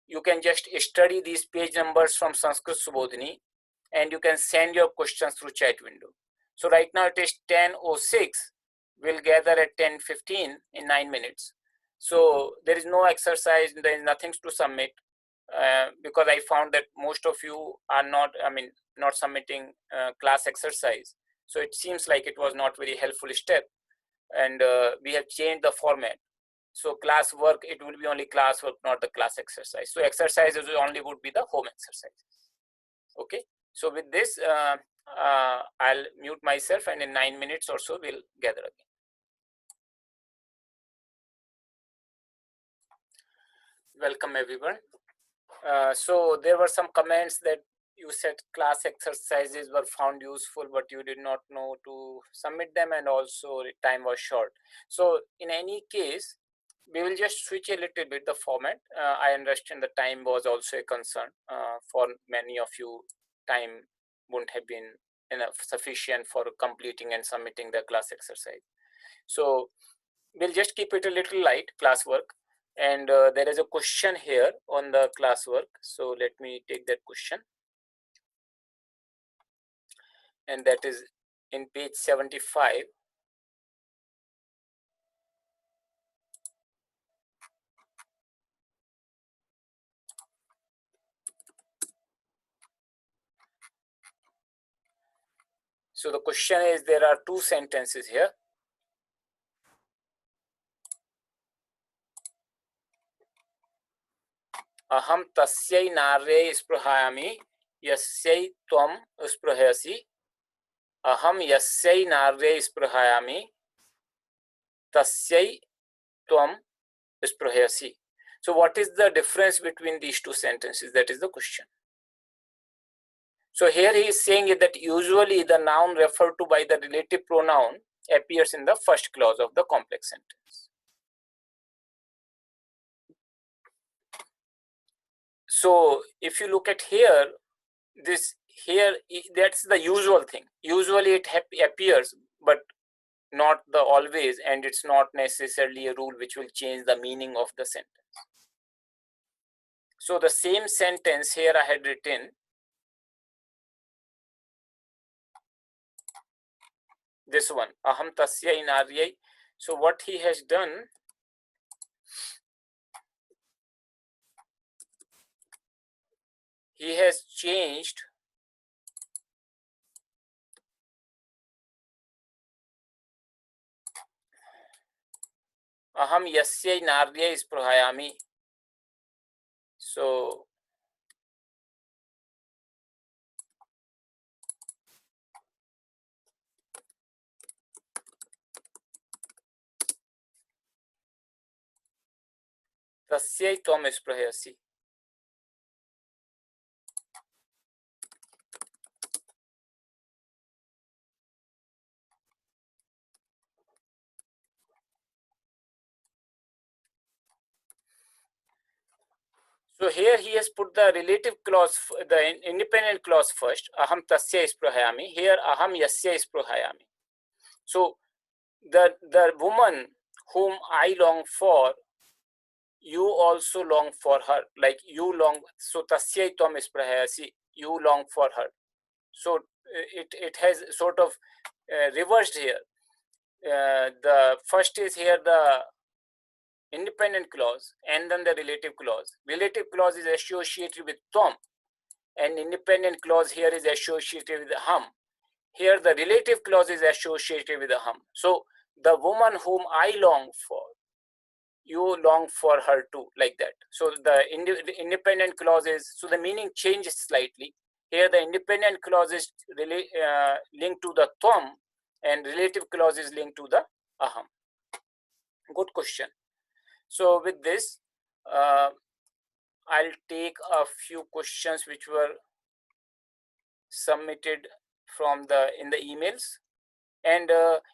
Speaker 1: You can just study these page numbers from Sanskrit Subodhini and you can send your questions through chat window. So right now it is 10:06. We'll gather at 10:15 in 9 minutes. So there is no exercise, there is nothing to submit because I found that most of you are not submitting class exercise. So it seems like it was not very helpful step, and we have changed the format. So class work, it will be only class work, not the class exercise. So exercises only would be the home exercises. Okay. So with this, I'll mute myself, and in 9 minutes or so, we'll gather again. Welcome everyone. So there were some comments that you said class exercises were found useful, but you did not know to submit them, and also the time was short. So in any case, we will just switch a little bit the format. I understand the time was also a concern for many of you. Time wouldn't have been enough sufficient for completing and submitting the class exercise. So we'll just keep it a little light, classwork. And there is a question here on the classwork. So let me take that question. And that is in page 75. So the question is, there are two sentences here. Aham tasyai narye spruhayami yasyai tvam spruhayasi. Aham yasyai narye spruhayami tasyai tvam spruhayasi. So what is the difference between these two sentences? That is the question. So here he is saying that usually the noun referred to by the relative pronoun appears in the first clause of the complex sentence. So if you look at here, that's the usual thing. Usually it appears, but not the always, and it's not necessarily a rule which will change the meaning of the sentence. So the same sentence here I had written, this one, aham tasya naryai. So what he has done, he has changed aham yasyai naryai spruhayami. So tasyai tvam spruhayasi. So here he has put the relative clause, the independent clause first. Aham tasya spruhayami. Here aham yasya spruhayami. So the woman whom I long for, you also long for her. Like you long. So tasya tvam spruhayasi. You long for her. So it has sort of reversed here. The first is here the independent clause and then the relative clause. Relative clause is associated with tom, and independent clause here is associated with the hum. Here the relative clause is associated with the hum. So the woman whom I long for, you long for her too, like that. So the independent clause is, so the meaning changes slightly. Here the independent clause is linked to the tvam, and relative clause is linked to the aham. Good question. So with this, I'll take a few questions which were submitted from in the emails. And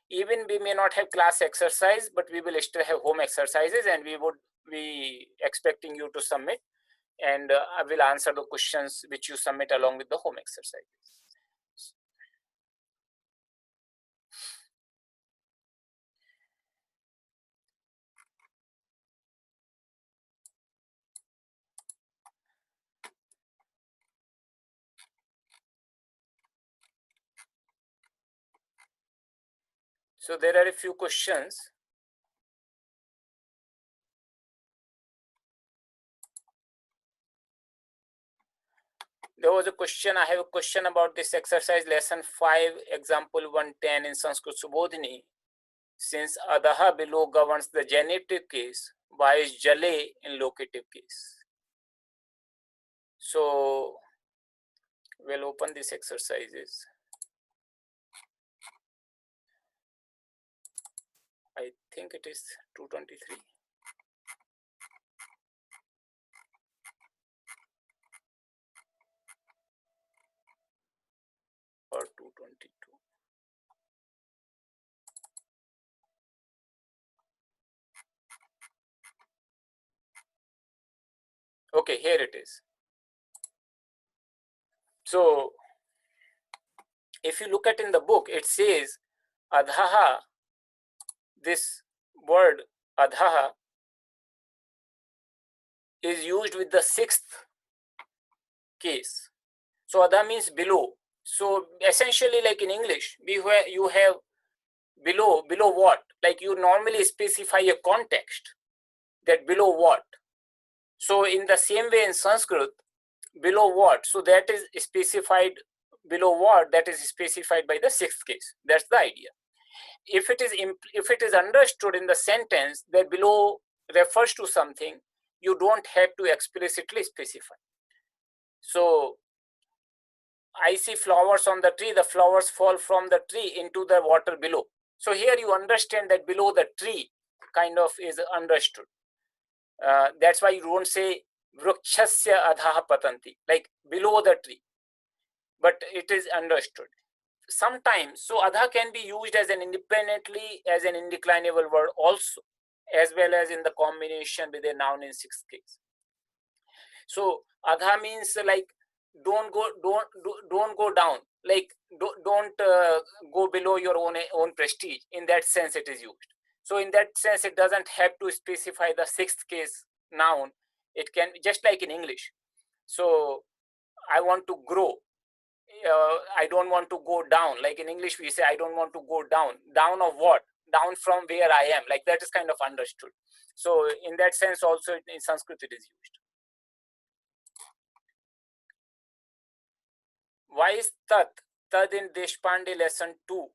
Speaker 1: even we may not have class exercise, but we will still have home exercises, and we would be expecting you to submit, and I will answer the questions which you submit along with the home exercises. So there are a few questions. There was a question, I have a question about this exercise, lesson 5, example 110 in Sanskrit Subodhini. Since adaha below governs the genitive case, why is jale in locative case? So we'll open these exercises. I think it is 223. Or 222. Okay, here it is. So if you look at in the book, it says adhaha, this word adhaha is used with the 6th case. So adha means below. So essentially, like in English, you have below what? Like you normally specify a context, that below what. So in the same way in Sanskrit, below what? So that is specified, below what, that is specified by the 6th case. That's the idea. If it is understood in the sentence that below refers to something, you don't have to explicitly specify. So I see flowers on the tree, the flowers fall from the tree into the water below. So here you understand that below the tree kind of is understood. That's why you don't say vrukshasya adhaha patanti, like below the tree, but it is understood. Sometimes, so adha can be used as an independently as an indeclinable word also, as well as in the combination with a noun in 6th case. So adha means like don't go down, like don't go below your own prestige. In that sense it is used. So in that sense it doesn't have to specify the 6th case noun. It can, just like in English. So I want to grow, I don't want to go down. Like in English we say I don't want to go down. Down of what? Down from where I am. Like that is kind of understood. So in that sense also in Sanskrit it is used. Why is tat? Tad in Deshpande lesson 2.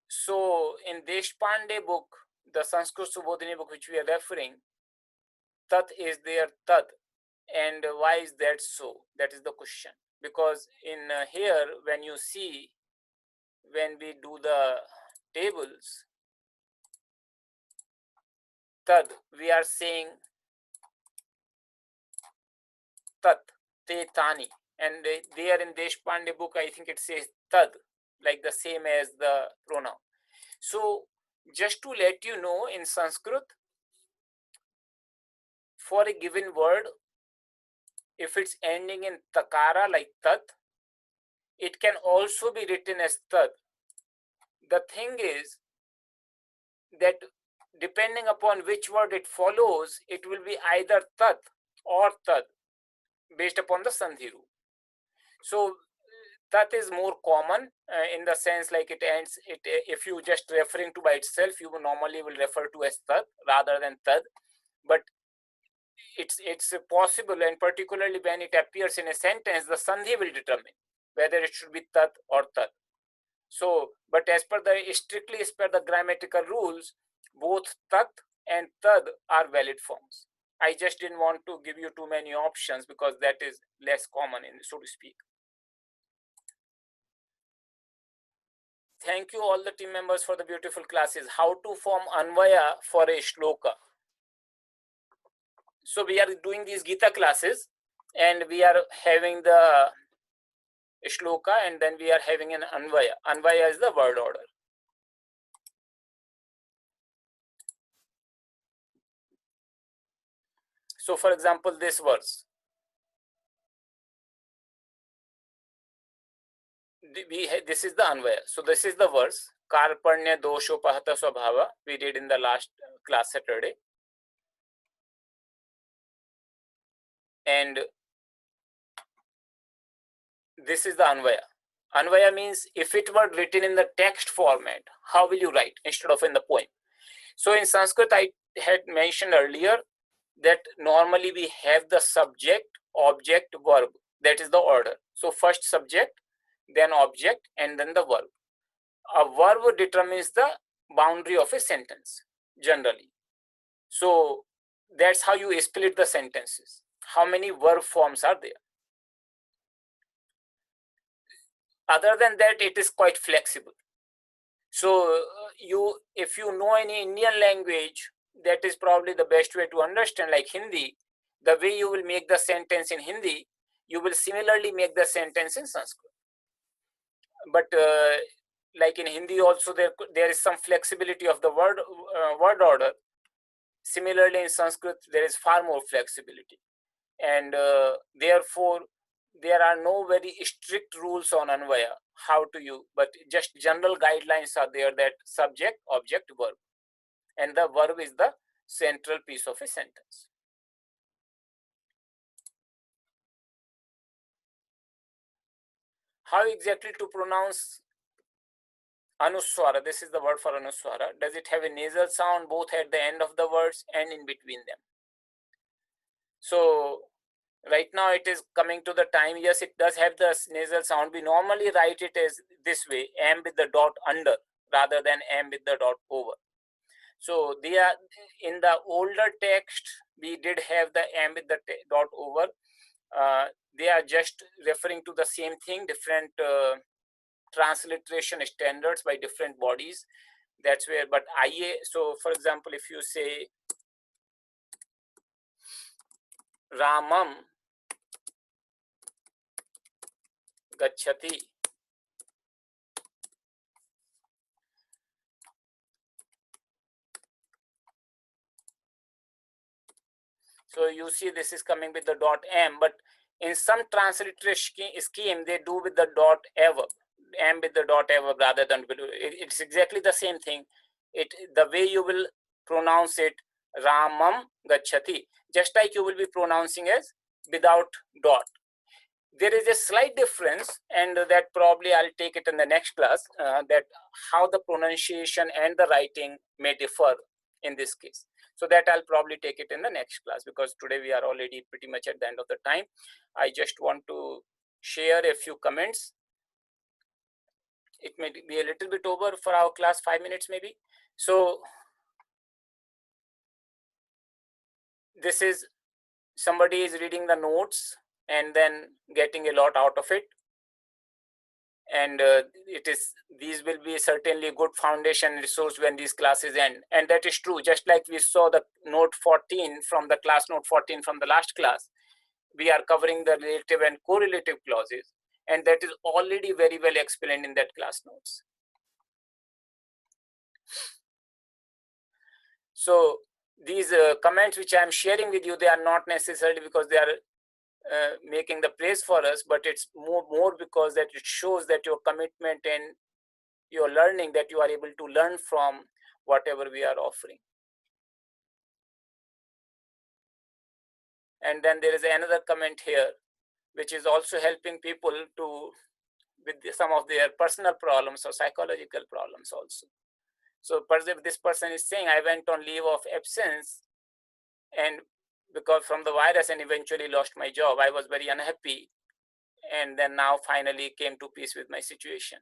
Speaker 1: So in Deshpande book, the Sanskrit Subodhini book which we are referring, tat is there, tad. And why is that so? That is the question. Because in here, when you see, when we do the tables, tad, we are saying tat, te, tani. And there in Deshpande book, I think it says tad, like the same as the pronoun. So just to let you know, in Sanskrit, for a given word, if it's ending in takara like tat, it can also be written as tad. The thing is that depending upon which word it follows, it will be either tat or tad based upon the sandhi rule. So tat is more common in the sense like it ends, if you just referring to by itself, you normally will refer to as tat rather than tad. But it's possible, and particularly when it appears in a sentence, the sandhi will determine whether it should be tat or tat. So, but as per the strictly as per the grammatical rules, Both tat and tad are valid forms. I just didn't want to give you too many options because that is less common, so to speak. Thank you all the team members for the beautiful classes. How to form Anvaya for a shloka. So we are doing these Gita classes and we are having the shloka and then we are having an Anvaya. Anvaya is the word order. So for example, this verse. This is the Anvaya. So this is the verse. Karpanya doshopahata swabhava. We did in the last class Saturday. And this is the Anvaya. Anvaya means if it were written in the text format, how will you write instead of in the poem? So in Sanskrit, I had mentioned earlier that normally we have the subject, object, verb. That is the order. So first subject, then object, and then the verb. A verb determines the boundary of a sentence generally. So that's how you split the sentences. How many verb forms are there? Other than that, it is quite flexible. So if you know any Indian language, that is probably the best way to understand, like Hindi. The way you will make the sentence in Hindi, you will similarly make the sentence in Sanskrit. But like in Hindi also, there is some flexibility of the word order. Similarly, in Sanskrit, there is far more flexibility. And therefore, there are no very strict rules on Anvaya, how to use, but just general guidelines are there that subject, object, verb. And the verb is the central piece of a sentence. How exactly to pronounce Anuswara? This is the word for Anuswara. Does it have a nasal sound both at the end of the words and in between them? So right now it is coming to the time. Yes, it does have the nasal sound. We normally write it as this way, M with the dot under rather than M with the dot over. So they are in the older text, we did have the M with the dot over. They are just referring to the same thing, different transliteration standards by different bodies. That's where, but IA, so for example, if you say Ramam Gachati, so you see this is coming with the dot M, but in some transliteration scheme, they do with the dot ever, M with the dot ever rather than, it's exactly the same thing. The way you will pronounce it, Ramam Gachati, just like you will be pronouncing as without dot. There is a slight difference, and that probably I'll take it in the next class, that how the pronunciation and the writing may differ in this case. So that I'll probably take it in the next class, because today we are already pretty much at the end of the time. I just want to share a few comments. It may be a little bit over for our class, 5 minutes maybe. So this is, somebody is reading the notes and then getting a lot out of it. And these will be certainly good foundation resource when these classes end. And that is true, just like we saw the note 14 from the class note 14 from the last class. We are covering the relative and correlative clauses, and that is already very well explained in that class notes. So these comments which I am sharing with you, they are not necessarily because they are making the praise for us, but it's more because that it shows that your commitment and your learning, that you are able to learn from whatever we are offering. And then there is another comment here, which is also helping people to with some of their personal problems or psychological problems also. So this person is saying, I went on leave of absence and because from the virus and eventually lost my job. I was very unhappy, and then now finally came to peace with my situation.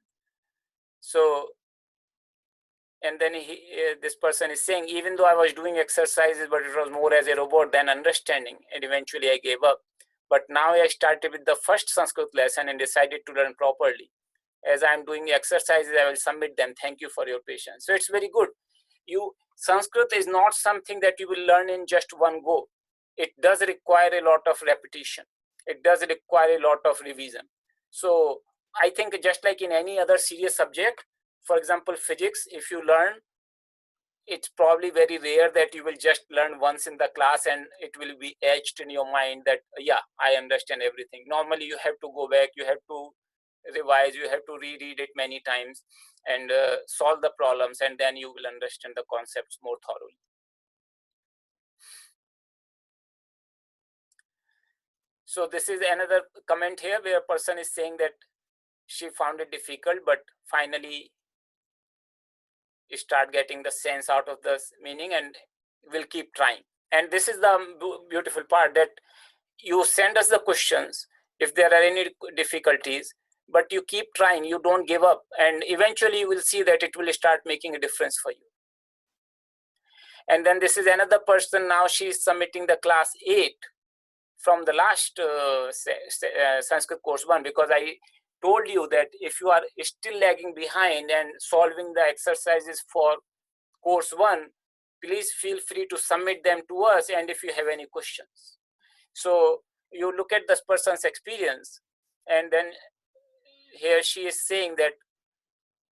Speaker 1: So And then this person is saying, even though I was doing exercises, but it was more as a robot than understanding, and eventually I gave up. But now I started with the first Sanskrit lesson and decided to learn properly. As I'm doing exercises, I will submit them. Thank you for your patience. So it's very good. Sanskrit is not something that you will learn in just one go. It does require a lot of repetition. It does require a lot of revision. So I think just like in any other serious subject, for example, physics, if you learn, it's probably very rare that you will just learn once in the class and it will be etched in your mind that, yeah, I understand everything. Normally, you have to go back, you have to revise, you have to reread it many times and solve the problems, and then you will understand the concepts more thoroughly. So this is another comment here where a person is saying that she found it difficult, but finally start getting the sense out of the meaning and will keep trying. And this is the beautiful part, that you send us the questions if there are any difficulties, but you keep trying, you don't give up, and eventually you will see that it will start making a difference for you. And then this is another person, now she is submitting the class 8 from the last Sanskrit course 1, because I told you that if you are still lagging behind and solving the exercises for course 1, please feel free to submit them to us, and if you have any questions. So you look at this person's experience, and then here she is saying that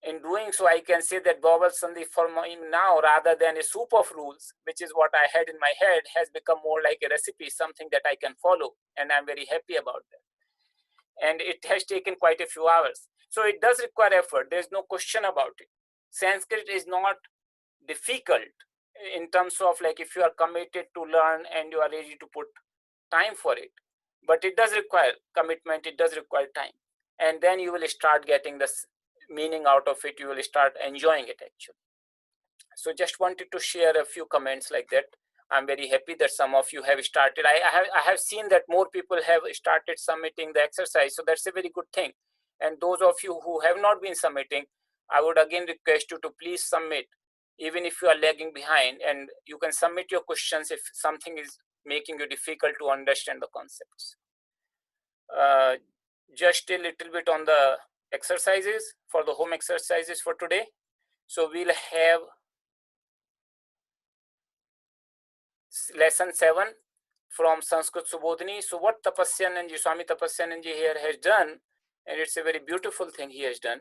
Speaker 1: in doing so, I can say that Bawal Sandhi for me now, rather than a soup of rules, which is what I had in my head, has become more like a recipe, something that I can follow, and I'm very happy about that. And it has taken quite a few hours. So it does require effort. There's no question about it. Sanskrit is not difficult in terms of like if you are committed to learn and you are ready to put time for it. But it does require commitment, it does require time. And then you will start getting the meaning out of it, you will start enjoying it actually. So just wanted to share a few comments like that. I'm very happy that some of you have started. I have seen that more people have started submitting the exercise, so that's a very good thing. And those of you who have not been submitting, I would again request you to please submit, even if you are lagging behind, and you can submit your questions if something is making you difficult to understand the concepts. Just a little bit on the exercises for the home exercises for today. So we'll have lesson 7 from Sanskrit Subodhini. So what Tapasyananji, Swami Tapasyananji here has done, and it's a very beautiful thing he has done.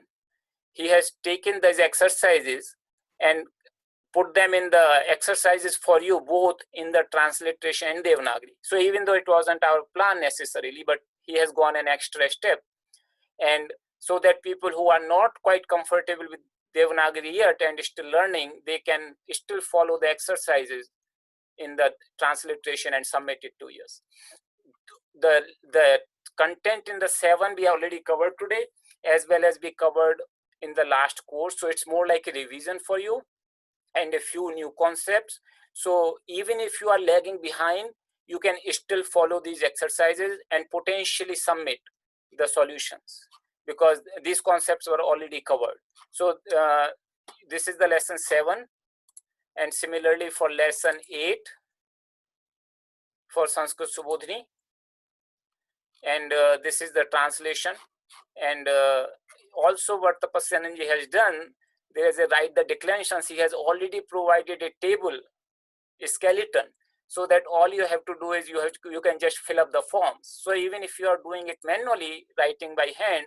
Speaker 1: He has taken these exercises and put them in the exercises for you, both in the transliteration and Devanagari. So even though it wasn't our plan necessarily, but he has gone an extra step. And so that people who are not quite comfortable with Devanagari yet and still learning, they can still follow the exercises in the transliteration and submit it to us. The content in the 7 we already covered today, as well as we covered in the last course. So it's more like a revision for you and a few new concepts. So even if you are lagging behind, you can still follow these exercises and potentially submit the solutions, because these concepts were already covered. So this is the lesson 7, and similarly for lesson 8 for Sanskrit Subodhini, and this is the translation. And also what Tapasyananji has done, there is a write the declensions. He has already provided a table, a skeleton, so that all you have to do is you can just fill up the forms. So even if you are doing it manually, writing by hand,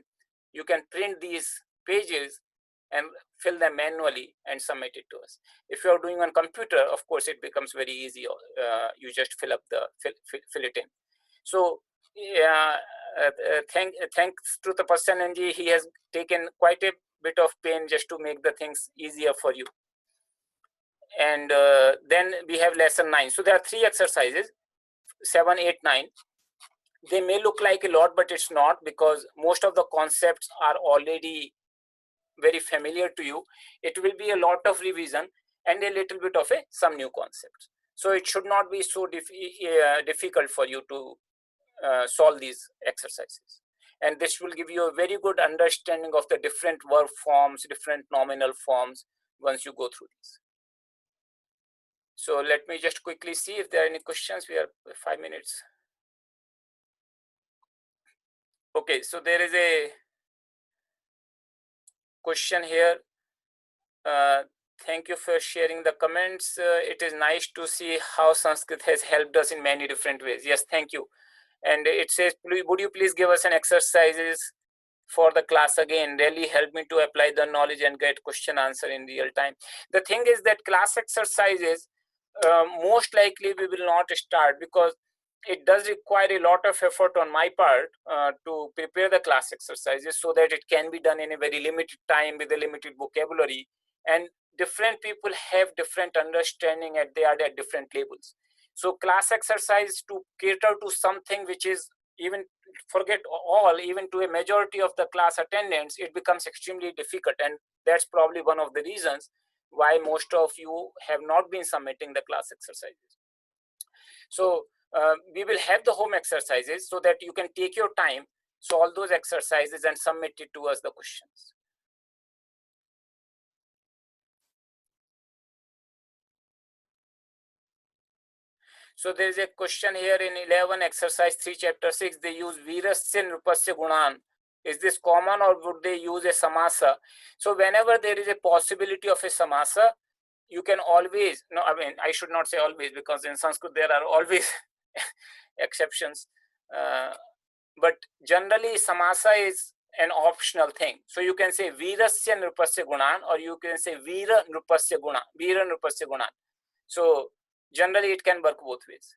Speaker 1: you can print these pages and fill them manually and submit it to us. If you are doing on computer, of course, it becomes very easy. You just fill it in. So thanks to the Tapasyananji, he has taken quite a bit of pain just to make the things easier for you. And then we have lesson 9. So there are 3 exercises, 7, 8, 9. They may look like a lot, but it's not, because most of the concepts are already very familiar to you. It will be a lot of revision and a little bit of some new concepts. So it should not be so difficult for you to solve these exercises. And this will give you a very good understanding of the different verb forms, different nominal forms, once you go through these. So let me just quickly see if there are any questions. We are 5 minutes. Okay, so there is a question here. Thank you for sharing the comments. It is nice to see how Sanskrit has helped us in many different ways. Yes, thank you. And it says, would you please give us an exercises for the class again? Really help me to apply the knowledge and get question answer in real time. The thing is that class exercises, most likely we will not start, because it does require a lot of effort on my part to prepare the class exercises so that it can be done in a very limited time with a limited vocabulary. And different people have different understanding and they are at different levels. So class exercise to cater to something which is, even forget all, even to a majority of the class attendance, it becomes extremely difficult. And that's probably one of the reasons why most of you have not been submitting the class exercises. So we will have the home exercises so that you can take your time, solve those exercises and submit it to us the questions. So there is a question here in 11 exercise 3 chapter 6. They use virasya nrupasya gunan. Is this common or would they use a samasa? So whenever there is a possibility of a samasa, you can always, no, I mean, I should not say always, because in Sanskrit there are always exceptions. But generally samasa is an optional thing. So you can say virasya nrupasya gunan, or you can say vira nrupasya gunan. So generally it can work both ways.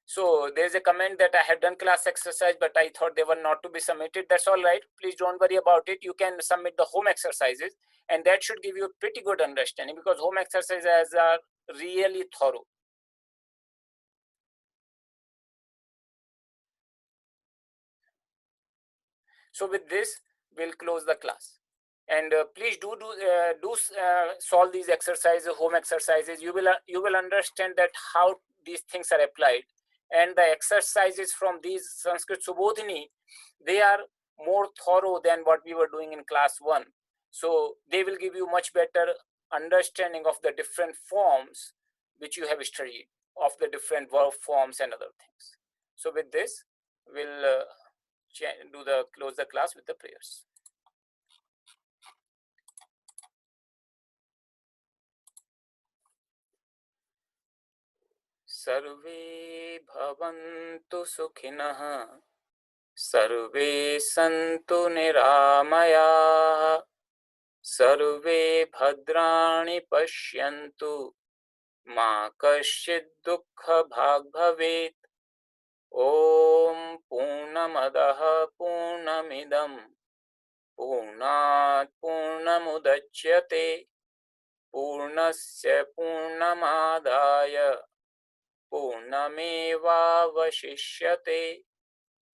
Speaker 1: So there's a comment that I had done class exercise, but I thought they were not to be submitted. That's all right. Please don't worry about it. You can submit the home exercises, and that should give you a pretty good understanding, because home exercises are really thorough. So with this, we'll close the class. And please do solve these exercises, home exercises. You will understand that how these things are applied. And the exercises from these Sanskrit Subodhini, they are more thorough than what we were doing in class 1. So they will give you much better understanding of the different forms which you have studied, of the different verb forms and other things. So with this, we'll close the class with the prayers. सर्वे भवन्तु सुखिनः, सर्वे सन्तु निरामयाः, सर्वे भद्राणि पश्यन्तु, मा कश्चित् दुःखभाग् भवेत्। ॐ पूर्णमदः पूर्णमिदं पूर्णात् पूर्णमुदच्यते पूर्णस्य पूर्णमादाय पूर्णमेवावशिष्यते।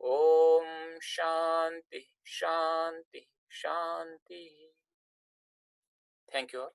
Speaker 1: ॐ शान्ति शान्ति शान्ति। Thank you all.